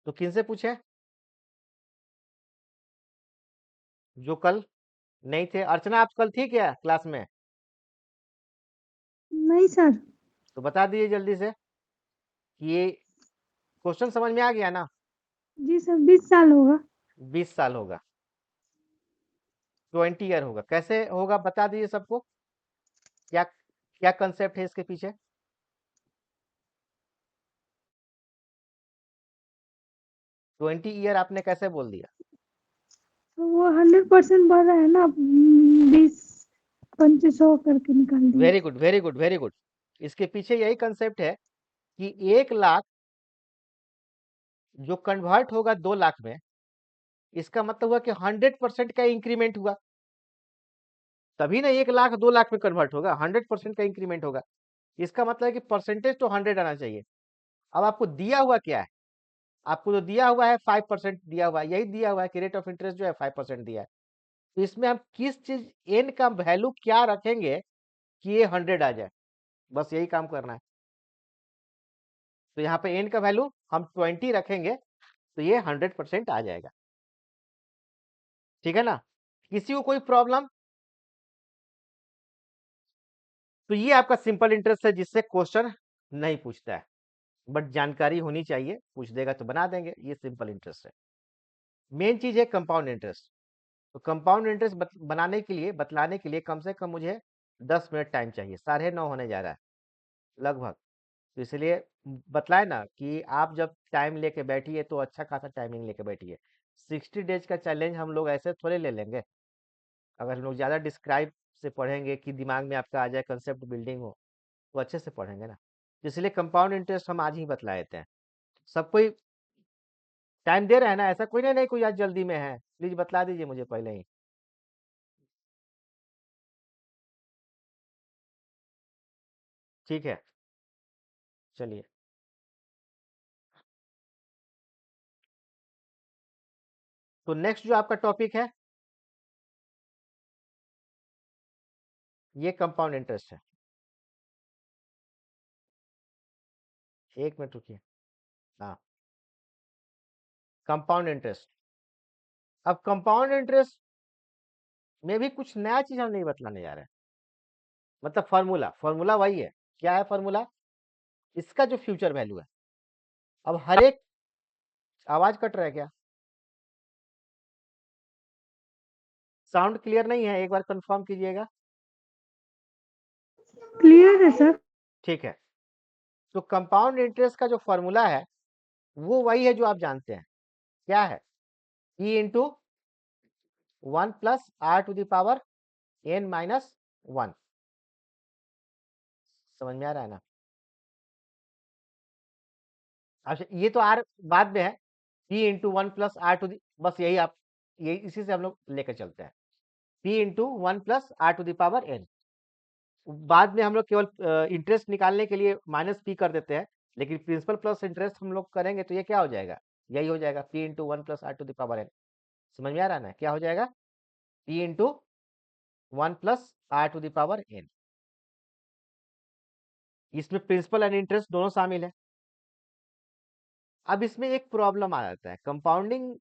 तो किन से पूछे? जो कल नहीं थे। अर्चना, आप कल थी क्या क्लास में? नहीं सर। तो बता दीजिए जल्दी से कि ये क्वेश्चन समझ में आ गया ना? जी सर, 20 साल होगा। 20 साल होगा, 20 ईयर होगा। कैसे होगा बता दीजिए सबको, क्या क्या कंसेप्ट है इसके पीछे? 20 ईयर आपने कैसे बोल दिया? तो वो 100% बढ़ रहा है ना, 20 25 करके निकाल दिए। Very good, very good, very good. इसके पीछे यही कंसेप्ट है कि 1 लाख जो कन्वर्ट होगा 2 लाख में, इसका मतलब हुआ कि 100% का इंक्रीमेंट हुआ, तभी ना 1 लाख 2 लाख में कन्वर्ट होगा। 100% का इंक्रीमेंट होगा, इसका मतलब है कि परसेंटेज तो 100 आना चाहिए। अब आपको दिया हुआ क्या है? आपको जो दिया हुआ है 5% दिया हुआ है, यही दिया हुआ है कि रेट ऑफ इंटरेस्ट जो है 5% दिया है। तो इसमें हम किस चीज एन का वैल्यू क्या रखेंगे कि ये 100 आ जाए, बस यही काम करना है। तो यहाँ पे एन का वैल्यू हम 20 रखेंगे तो ये 100% आ जाएगा। ठीक है ना? किसी को कोई प्रॉब्लम? तो ये आपका सिंपल इंटरेस्ट है, जिससे क्वेश्चन नहीं पूछता है, बट जानकारी होनी चाहिए, पूछ देगा तो बना देंगे। ये सिंपल इंटरेस्ट है। मेन चीज है कंपाउंड इंटरेस्ट। तो कंपाउंड इंटरेस्ट बनाने के लिए, बतलाने के लिए कम से कम मुझे 10 मिनट टाइम चाहिए। 9:30 होने जा रहा है लगभग, तो इसलिए बतलाए ना कि आप जब टाइम लेके बैठिए तो अच्छा खासा टाइमिंग लेके बैठिए। 60 डेज का चैलेंज हम लोग ऐसे थोड़े ले लेंगे। अगर हम लोग ज़्यादा डिस्क्राइब से पढ़ेंगे कि दिमाग में आपका आ जाए, कंसेप्ट बिल्डिंग हो, तो अच्छे से पढ़ेंगे ना। इसलिए कंपाउंड इंटरेस्ट हम आज ही बतला देते हैं। सब कोई टाइम दे रहे हैं ना? ऐसा कोई नहीं कोई आज जल्दी में है, प्लीज बतला दीजिए मुझे पहले ही। ठीक है, चलिए। तो नेक्स्ट जो आपका टॉपिक है, ये कंपाउंड इंटरेस्ट है। एक मिनट रुकिए। हाँ, कंपाउंड इंटरेस्ट। अब कंपाउंड इंटरेस्ट में भी कुछ नया चीज हम नहीं बतलाने जा रहे हैं। मतलब फॉर्मूला, फॉर्मूला वही है, क्या है फॉर्मूला? इसका जो फ्यूचर वैल्यू है, अब हर एक, आवाज कट रहा है क्या? साउंड क्लियर नहीं है, एक बार कंफर्म कीजिएगा। क्लियर है सर। ठीक है, तो कंपाउंड इंटरेस्ट का जो फॉर्मूला है वो वही है जो आप जानते हैं। क्या है? P into 1 plus r to the power n minus 1। समझ में आ रहा है ना? अच्छा, ये तो आर बाद में है। P into 1 plus r to the, बस यही आप, यही इसी से हम लोग लेकर चलते हैं। P into 1 plus r to the power n। बाद में हम लोग केवल इंटरेस्ट निकालने के लिए माइनस पी कर देते हैं, लेकिन प्रिंसिपल प्लस इंटरेस्ट हम लोग करेंगे तो ये क्या हो जाएगा? यही हो जाएगा, P into 1 plus r to the power n। समझ में आ रहा है ना? क्या हो जाएगा? P into 1 plus r to the power n। इसमें प्रिंसिपल एंड इंटरेस्ट दोनों शामिल है। अब इसमें एक प्रॉब्लम आ जाता है, कंपाउंडिंग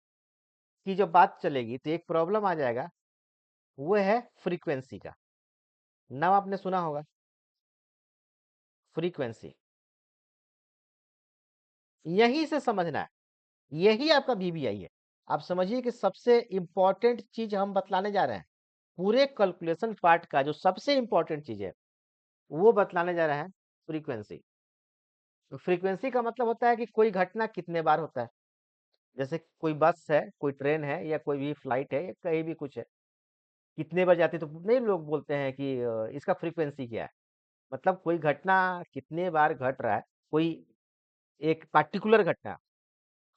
की जब बात चलेगी तो एक प्रॉब्लम आ जाएगा, वो है फ्रीक्वेंसी का। नाम आपने सुना होगा, फ्रीक्वेंसी। यहीं से समझना है, यही आपका VBI है। आप समझिए कि सबसे इंपॉर्टेंट चीज हम बतलाने जा रहे हैं। पूरे कैलकुलेशन पार्ट का जो सबसे इंपॉर्टेंट चीज है वो बतलाने जा रहे हैं, फ्रीक्वेंसी। फ्रीक्वेंसी का मतलब होता है कि कोई घटना कितने बार होता है। जैसे कोई बस है, कोई ट्रेन है, या कोई भी फ्लाइट है, या कहीं भी कुछ है, कितने बार जाती है, तो नहीं लोग बोलते हैं कि इसका फ्रीक्वेंसी क्या है। मतलब कोई घटना कितने बार घट रहा है, कोई एक पार्टिकुलर घटना,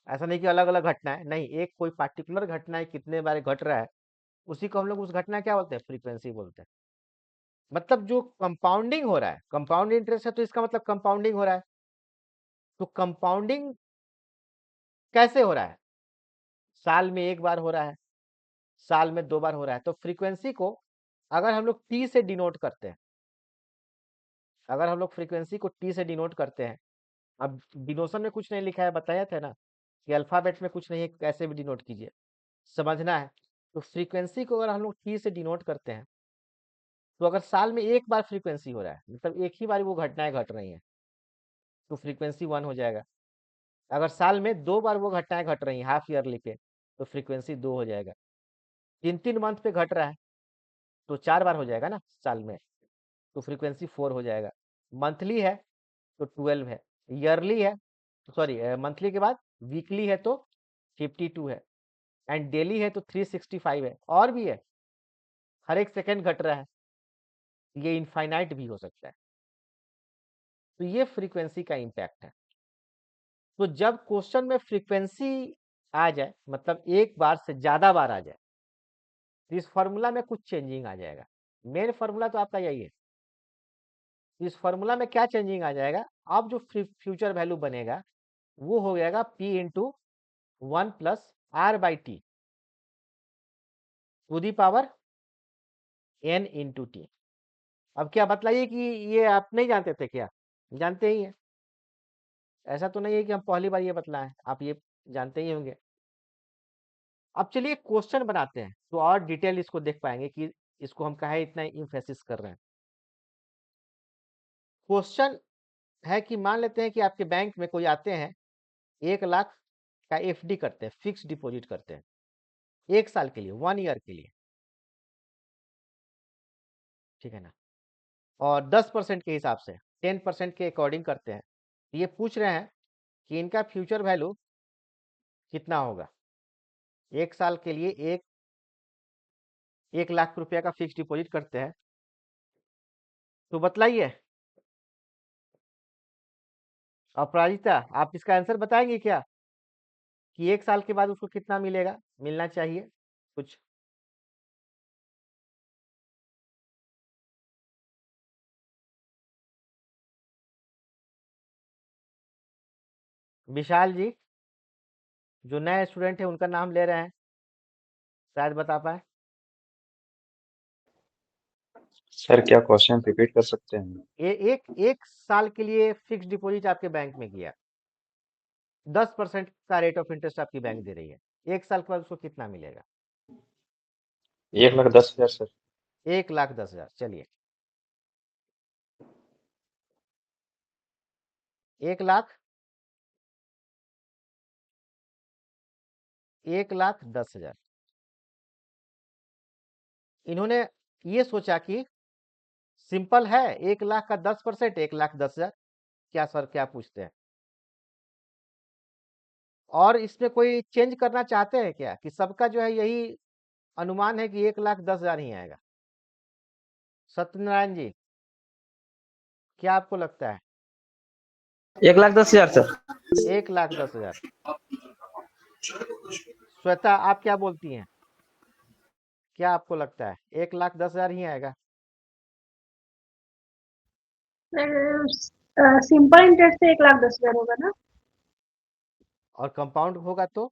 ऐसा नहीं कि अलग अलग घटना है, नहीं, एक कोई पार्टिकुलर घटना है कितने बार घट रहा है, उसी को हम लोग उस घटना क्या बोलते हैं? फ्रीक्वेंसी बोलते हैं। मतलब जो कंपाउंडिंग हो रहा है, कंपाउंड इंटरेस्ट है तो इसका मतलब कंपाउंडिंग हो रहा है। तो कंपाउंडिंग कैसे हो रहा है? साल में एक बार हो रहा है, साल में 2 बार हो रहा है। तो फ्रीक्वेंसी को अगर हम लोग टी से डिनोट करते हैं, अगर हम लोग फ्रीक्वेंसी को टी से डिनोट करते हैं, अब डिनोशन में कुछ नहीं लिखा है, बताया था ना कि अल्फाबेट में कुछ नहीं है, कैसे भी डिनोट कीजिए, समझना है। तो फ्रीक्वेंसी को अगर हम लोग टी से डिनोट करते हैं, तो अगर साल में एक बार फ्रीक्वेंसी हो रहा है, मतलब एक ही बार वो घटनाएं घट रही हैं, तो फ्रीक्वेंसी 1 हो जाएगा। अगर साल में 2 बार वो घटनाएं घट रही हैं हाफ ईयरली पे, तो फ्रीक्वेंसी 2 हो जाएगा। 3 मंथ पे घट रहा है तो 4 बार हो जाएगा ना साल में, तो फ्रीक्वेंसी 4 हो जाएगा। मंथली है तो 12 है, ईयरली है, सॉरी मंथली के बाद वीकली है तो 52 है, एंड डेली है तो 365 है, और भी है, हर एक सेकंड घट रहा है, ये इनफाइनाइट भी हो सकता है। तो ये फ्रीक्वेंसी का इम्पैक्ट है। तो जब क्वेश्चन में फ्रीक्वेंसी आ जाए, मतलब एक बार से ज्यादा बार आ जाए, तो इस फॉर्मूला में कुछ चेंजिंग आ जाएगा। मेन फॉर्मूला तो आपका यही है। इस फॉर्मूला में क्या चेंजिंग आ जाएगा? अब जो फ्यूचर वैल्यू बनेगा वो हो जाएगा P into 1 plus r by t to the power n into t. अब क्या बतलाइए कि ये आप नहीं जानते थे क्या? जानते ही हैं। ऐसा तो नहीं है कि हम पहली बार ये बतलाएं, आप ये जानते ही होंगे। अब चलिए क्वेश्चन बनाते हैं तो और डिटेल इसको देख पाएंगे कि इसको हम काहे इतना इम्फेसिस कर रहे हैं। क्वेश्चन है कि मान लेते हैं कि आपके बैंक में कोई आते हैं, 1 लाख का FD करते हैं, फिक्स डिपॉजिट करते हैं 1 साल के लिए, 1 ईयर के लिए, ठीक है ना, और 10% के हिसाब से, 10% के अकॉर्डिंग करते हैं। ये पूछ रहे हैं कि इनका फ्यूचर वैल्यू कितना होगा। 1 साल के लिए 1 लाख रुपया का फिक्स डिपॉजिट करते हैं, तो बतलाइए अपराजिता, आप इसका आंसर बताएंगे क्या कि 1 साल के बाद उसको कितना मिलेगा, मिलना चाहिए कुछ? विशाल जी, जो नए स्टूडेंट है उनका नाम ले रहे हैं, शायद बता पाए। सर क्या क्वेश्चन रिपीट कर सकते हैं? एक साल के लिए फिक्स डिपॉजिट आपके बैंक में किया, 10% का रेट ऑफ इंटरेस्ट आपकी बैंक दे रही है, 1 साल के बाद उसको कितना मिलेगा? 1,10,000 सर। 1,10,000। चलिए, 1,10,000 1,10,000 इन्होंने ये सोचा कि सिंपल है, 1,00,000 का 10%, 1,10,000। क्या सर, क्या पूछते हैं? और इसमें कोई चेंज करना चाहते हैं क्या, कि सबका जो है यही अनुमान है कि 1,10,000 ही आएगा? सत्यनारायण जी, क्या आपको लगता है? 1,10,000 सर। 1,10,000। श्वेता, आप क्या बोलती हैं? क्या आपको लगता है 1,10,000 ही आएगा? सिंपल इंटरेस्ट से 1,10,000 होगा ना और कंपाउंड होगा तो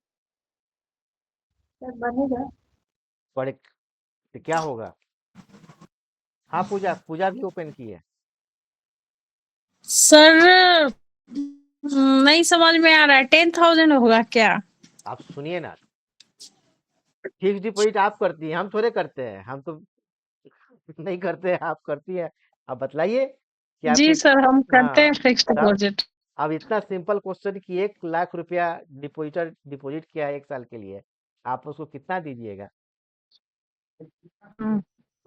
सर, बनेगा। बड़े तो क्या होगा? हाँ, पूजा पूजा भी ओपन की है। सर नहीं समझ में आ रहा है, 10,000 होगा क्या? आप सुनिए ना, फिक्स डिपॉजिट आप करती हैं, हम थोड़े करते हैं, हम तो नहीं करते हैं, आप करती है। आप बतलाइए कि जी आपके। सर, हम करते हाँ, हैं फिक्स तब डिपॉजिट। अब इतना सिंपल क्वेश्चन कि 1,00,000 रुपया डिपॉजिट किया है 1 साल के लिए, आप उसको कितना दीजिएगा?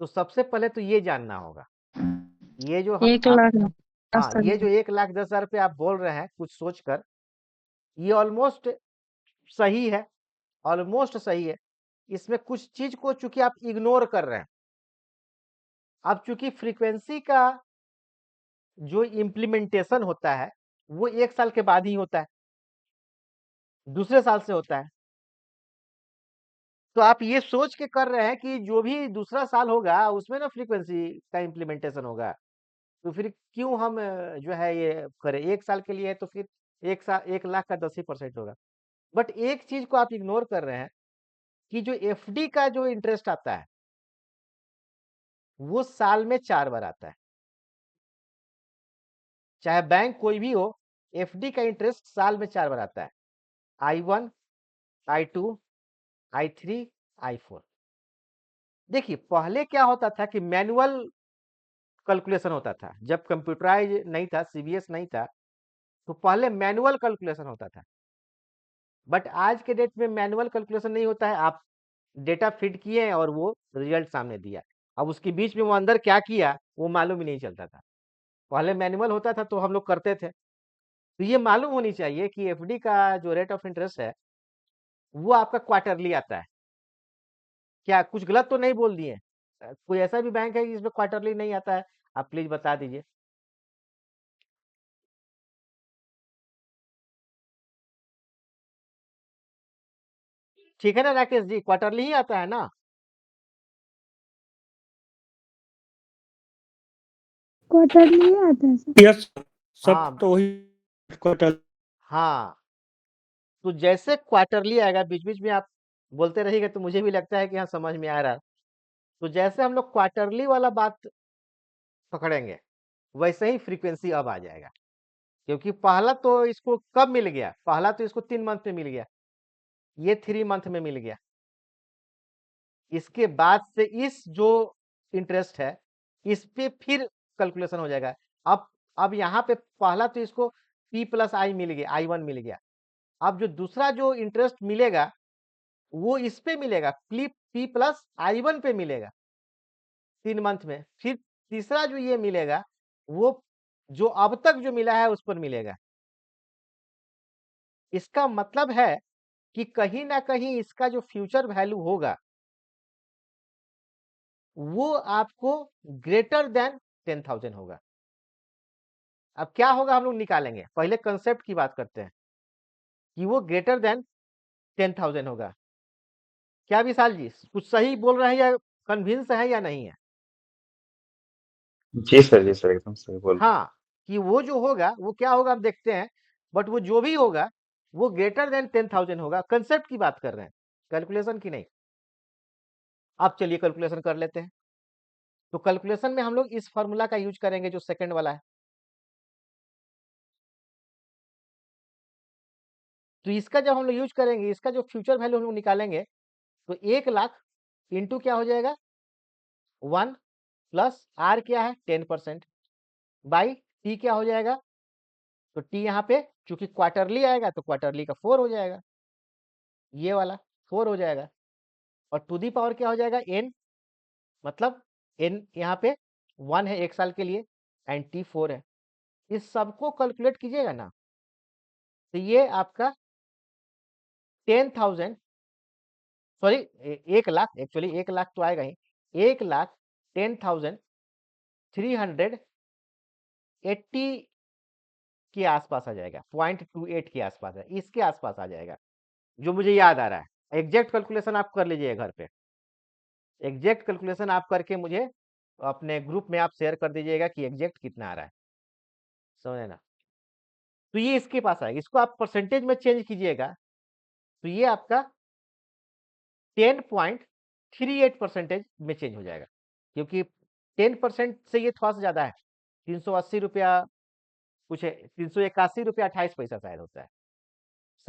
तो सबसे पहले तो ये जानना होगा, ये जो एक आप, लाख हाँ, ये जो 1,10,000 रुपये आप बोल रहे हैं कुछ सोचकर, ये ऑलमोस्ट सही है, ऑलमोस्ट सही है। इसमें कुछ चीज को चूंकि आप इग्नोर कर रहे हैं। अब चूंकि फ्रीक्वेंसी का जो इम्प्लीमेंटेशन होता है वो 1 साल के बाद ही होता है, दूसरे साल से होता है। तो आप ये सोच के कर रहे हैं कि जो भी दूसरा साल होगा उसमें ना फ्रीक्वेंसी का इम्प्लीमेंटेशन होगा, तो फिर क्यों हम जो है ये करें? 1 साल के लिए है तो फिर 1,00,000 का 10% होगा। बट एक चीज को आप इग्नोर कर रहे हैं कि जो एफडी का जो इंटरेस्ट आता है वो साल में 4 बार आता है। चाहे बैंक कोई भी हो, एफडी का इंटरेस्ट साल में 4 बार आता है। I1, I2, I3, I4। देखिए, पहले क्या होता था कि मैनुअल कैलकुलेशन होता था, जब कंप्यूटराइज नहीं था, सीबीएस नहीं था, तो पहले मैनुअल कैलकुलेशन होता था। बट आज के डेट में मैनुअल कैलकुलेशन नहीं होता है, आप डेटा फीड किए और वो रिजल्ट सामने दिया। अब उसके बीच में वो अंदर क्या किया वो मालूम ही नहीं चलता था। पहले मैनुअल होता था तो हम लोग करते थे। तो ये मालूम होनी चाहिए कि एफडी का जो रेट ऑफ इंटरेस्ट है वो आपका क्वार्टरली आता है। क्या कुछ गलत तो नहीं बोल दिए? कोई ऐसा भी बैंक है जिसमें क्वार्टरली नहीं आता है? आप प्लीज बता दीजिए। ठीक है ना राकेश जी, क्वार्टरली ही आता है ना? क्वार्टरली आता है सर। यस, सब हाँ तो वही क्वार्टर। हाँ, तो जैसे क्वार्टरली आएगा, बीच बीच में आप बोलते रहिएगा तो मुझे भी लगता है कि हाँ समझ में आ रहा है। तो जैसे हम लोग क्वार्टरली वाला बात पकड़ेंगे वैसे ही फ्रीक्वेंसी अब आ जाएगा। क्योंकि पहला तो इसको कब मिल गया? पहला तो इसको 3 मंथ में मिल गया, ये 3 मंथ में मिल गया। इसके बाद से इस जो इंटरेस्ट है इस पे फिर कैलकुलेशन हो जाएगा। अब यहाँ पे पहला तो इसको P+I मिल गया, I1 मिल गया। अब जो दूसरा जो इंटरेस्ट मिलेगा वो इस पे मिलेगा, P+I1 पे मिलेगा 3 मंथ में। फिर तीसरा जो ये मिलेगा वो जो अब तक जो मिला है उस पर मिलेगा। इसका मतलब है कि कहीं ना कहीं इसका जो फ्यूचर वैल्यू होगा वो आपको ग्रेटर देन 10,000 होगा। अब क्या होगा हम लोग निकालेंगे, पहले कंसेप्ट की बात करते हैं कि वो ग्रेटर देन 10,000 होगा। क्या विशाल जी, कुछ सही बोल रहे हैं या कन्विंस है या नहीं है? जी सर, एकदम सही बोल रहे हैं। हाँ, कि वो जो होगा वो क्या होगा हम देखते हैं। बट वो जो भी होगा वो ग्रेटर देन 10,000 होगा। कंसेप्ट की बात कर रहे हैं, कैलकुलेशन की नहीं। अब चलिए कैलकुलेशन कर लेते हैं। तो कैलकुलेशन में हम लोग इस फॉर्मूला का यूज करेंगे जो सेकंड वाला है। तो इसका जब हम लोग यूज करेंगे, इसका जो फ्यूचर वैल्यू हम लोग निकालेंगे, तो 1,00,000 इंटू क्या हो जाएगा 1 प्लस आर क्या है 10% बाई टी क्या हो जाएगा तो टी यहाँ पे चूंकि क्वार्टरली आएगा तो क्वार्टरली का 4 हो जाएगा, ये वाला 4 हो जाएगा। और टू दी पावर क्या हो जाएगा, n, मतलब n यहाँ पे 1 है 1 साल के लिए एंड t 4 है। इस सबको कैलकुलेट कीजिएगा ना, तो ये आपका 10,000, सॉरी 1 लाख, एक्चुअली 1 लाख तो आएगा ही, 1,10,380 के आसपास आ जाएगा, 0.28 के आसपास है, इसके आसपास आ जाएगा, जो मुझे याद आ रहा है। एग्जैक्ट कैलकुलेशन आप कर लीजिए घर पे, एग्जैक्ट कैलकुलेशन आप करके मुझे अपने ग्रुप में आप शेयर कर दीजिएगा कि एग्जैक्ट कितना आ रहा है, समझे ना। तो ये इसके पास आएगा, इसको आप परसेंटेज में चेंज कीजिएगा तो ये आपका 10.38% में चेंज हो जाएगा, क्योंकि 10% से ये थोड़ा सा ज्यादा है, 380 रुपया कुछ है, 381 रुपया 28 पैसा शायद होता है,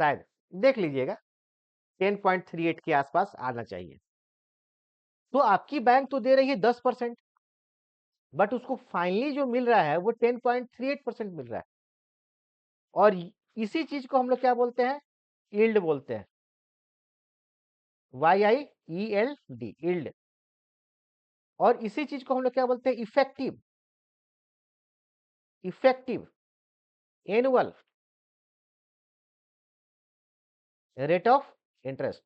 शायद देख लीजिएगा, 10.38 के आसपास आना चाहिए। तो आपकी बैंक तो दे रही है 10%, बट उसको फाइनली जो मिल रहा है वो 10.38% मिल रहा है। और इसी चीज को हम लोग क्या बोलते हैं, यील्ड बोलते हैं, YIELD, यील्ड। और इसी चीज को हम लोग क्या बोलते हैं, effective annual rate of interest,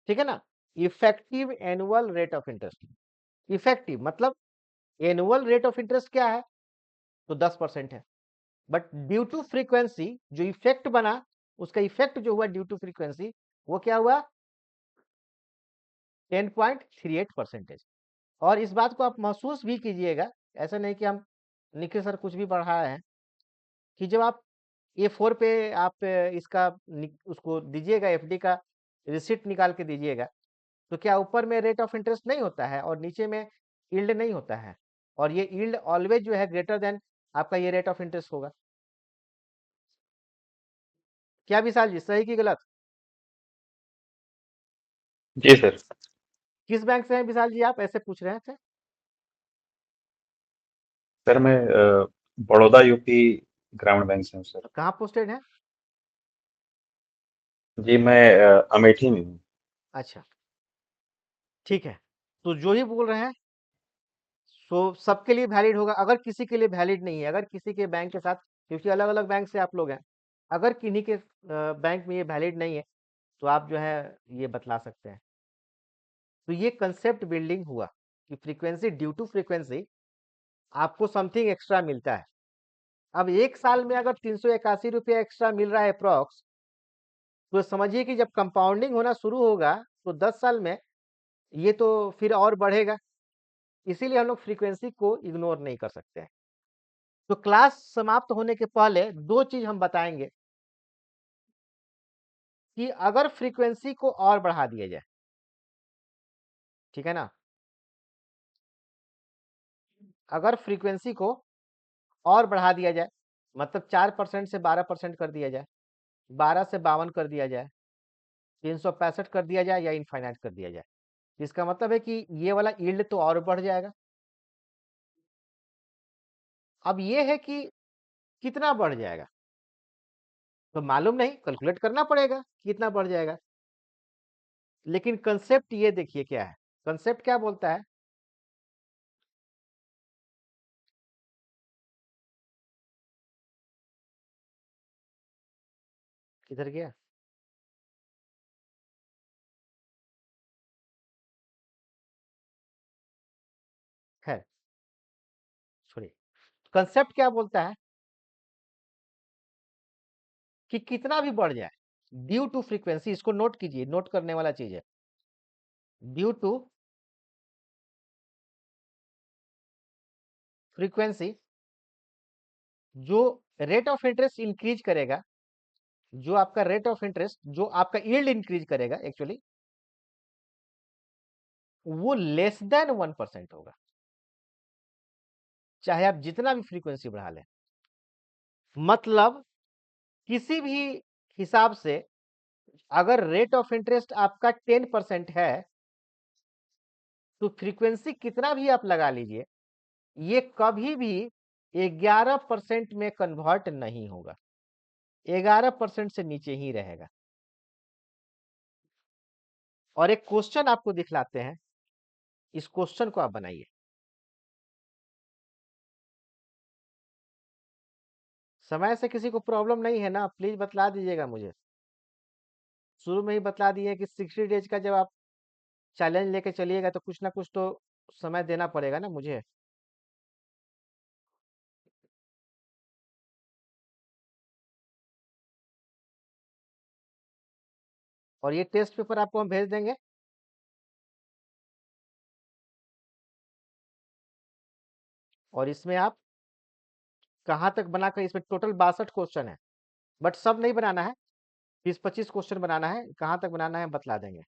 ठीक है ना। Effective annual rate of interest, effective मतलब एनुअल रेट ऑफ इंटरेस्ट क्या है, तो 10% है, बट ड्यू टू फ्रीक्वेंसी जो इफेक्ट बना, उसका इफेक्ट जो हुआ ड्यू टू फ्रीक्वेंसी, वो क्या हुआ 10.38%। और इस बात को आप महसूस भी कीजिएगा, ऐसा नहीं कि हम निखिल सर कुछ भी पढ़ाए हैं, कि जब आप A4 पे आप इसका उसको दीजिएगा, FD का रिसिप्ट निकाल के दीजिएगा, तो क्या ऊपर में रेट ऑफ इंटरेस्ट नहीं होता है और नीचे में यील्ड नहीं होता है, और ये यील्ड ऑलवेज जो है ग्रेटर देन आपका ये रेट ऑफ इंटरेस्ट होगा। क्या विशाल जी, सही कि गलत? जी सर। किस बैंक से हैं विशाल जी, आप ऐसे पूछ रहे थे? सर मैं बड़ौदा यूपी ग्रामीण बैंक से हूँ सर। कहाँ पोस्टेड है? जी मैं अमेठी में हूँ। अच्छा ठीक है, तो जो ही बोल रहे हैं सो सबके लिए वैलिड होगा। अगर किसी के लिए वैलिड नहीं है, अगर किसी के बैंक के साथ, क्योंकि अलग अलग बैंक से आप लोग हैं, अगर किन्हीं के बैंक में ये वैलिड नहीं है तो आप जो है ये बतला सकते हैं। तो ये कंसेप्ट बिल्डिंग हुआ कि फ्रीक्वेंसी, ड्यू टू फ्रीक्वेंसी आपको समथिंग एक्स्ट्रा मिलता है। अब 1 साल में अगर 381 रुपया एक्स्ट्रा मिल रहा है अप्रॉक्स, तो समझिए कि जब कंपाउंडिंग होना शुरू होगा तो 10 साल में ये तो फिर और बढ़ेगा। इसीलिए हम लोग फ्रीक्वेंसी को इग्नोर नहीं कर सकते हैं। तो क्लास समाप्त होने के पहले 2 चीज हम बताएंगे कि अगर फ्रीक्वेंसी को और बढ़ा दिया जाए, ठीक है ना, अगर फ्रीक्वेंसी को और बढ़ा दिया जाए, मतलब 4% से 12% कर दिया जाए, 12 से 52 कर दिया जाए, 365 कर दिया जाए, या इनफाइनाइट कर दिया जाए, इसका मतलब है कि ये वाला यील्ड तो और बढ़ जाएगा। अब ये है कि कितना बढ़ जाएगा तो मालूम नहीं, कैलकुलेट करना पड़ेगा कितना बढ़ जाएगा। लेकिन कंसेप्ट ये देखिए क्या है, कंसेप्ट क्या बोलता है, किधर गया, खैर छोड़िए। कंसेप्ट क्या बोलता है कि कितना भी बढ़ जाए ड्यू टू फ्रीक्वेंसी, इसको नोट कीजिए, नोट करने वाला चीज है, ड्यू टू फ्रीक्वेंसी जो रेट ऑफ इंटरेस्ट इंक्रीज करेगा, जो आपका रेट ऑफ इंटरेस्ट, जो आपका यील्ड इंक्रीज करेगा एक्चुअली, वो लेस देन 1% होगा, चाहे आप जितना भी फ्रीक्वेंसी बढ़ा लें। मतलब किसी भी हिसाब से अगर रेट ऑफ इंटरेस्ट आपका 10% है, तो फ्रीक्वेंसी कितना भी आप लगा लीजिए, ये कभी भी 11% में कन्वर्ट नहीं होगा, 11% से नीचे ही रहेगा। और एक क्वेश्चन आपको दिखलाते हैं, इस क्वेश्चन को आप बनाइए। समय से किसी को प्रॉब्लम नहीं है ना? प्लीज बतला दीजिएगा मुझे। शुरू में ही बतला दिए कि 60 डेज का जब आप चैलेंज लेके चलिएगा तो कुछ ना कुछ तो समय देना पड़ेगा ना मुझे। और ये टेस्ट पेपर आपको हम भेज देंगे। और इसमें आप कहाँ तक बनाकर, इसमें टोटल 62 क्वेश्चन है, बट सब नहीं बनाना है, 20-25 क्वेश्चन बनाना है। कहाँ तक बनाना है बतला देंगे।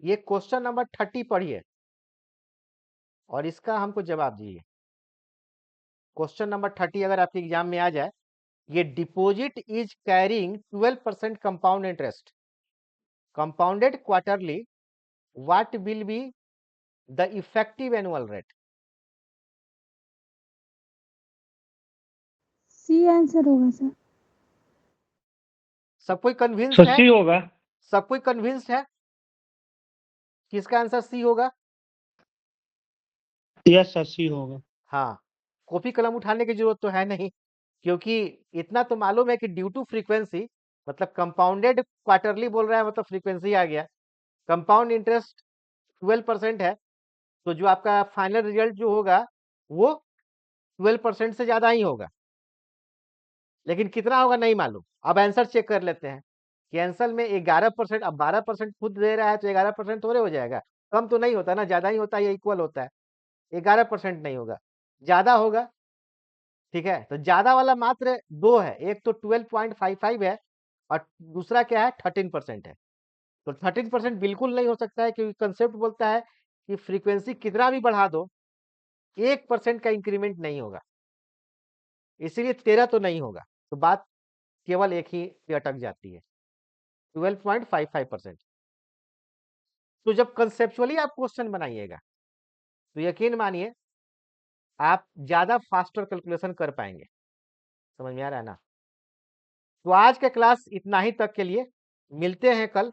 ये क्वेश्चन नंबर 30 पढ़िए और इसका हमको जवाब दीजिए। क्वेश्चन नंबर 30 अगर आपके एग्जाम में आ जाए, ये deposit is carrying 12% compound interest compounded quarterly, what will be the effective annual rate? C answer होगा सर। सब कोई कन्विंस सर है? सी होगा। सब कोई कन्विंस है किसका आंसर सी होगा? यस सर सी होगा। हाँ, कॉपी कलम उठाने की जरूरत तो है नहीं, क्योंकि इतना तो मालूम है कि ड्यू टू फ्रीक्वेंसी, मतलब कंपाउंडेड क्वार्टरली बोल रहा है, मतलब फ्रीक्वेंसी आ गया। कंपाउंड इंटरेस्ट 12% है, तो जो आपका फाइनल रिजल्ट जो होगा वो 12% से ज्यादा ही होगा। लेकिन कितना होगा नहीं मालूम। अब आंसर चेक कर लेते हैं कि आंसर में 11%, अब 12% खुद दे रहा है तो 11% थोड़े हो जाएगा, कम तो नहीं होता ना, ज्यादा ही होता है या इक्वल होता है। 11% नहीं होगा, ज्यादा होगा। ठीक है, तो ज्यादा वाला मात्र 2 है, एक तो 12.55 है और दूसरा क्या है 13% है। तो 13% बिल्कुल नहीं हो सकता है, क्योंकि कंसेप्ट बोलता है कि फ्रीक्वेंसी कितना भी बढ़ा दो 1% का इंक्रीमेंट नहीं होगा, इसीलिए 13 तो नहीं होगा। तो बात केवल एक ही पे अटक जाती है, 12.55%। तो जब कंसेप्चुअली आप क्वेश्चन बनाइएगा तो यकीन मानिए आप ज्यादा फास्टर कैलकुलेशन कर पाएंगे। समझ में आ रहा है ना? तो आज का क्लास इतना ही तक के लिए, मिलते हैं कल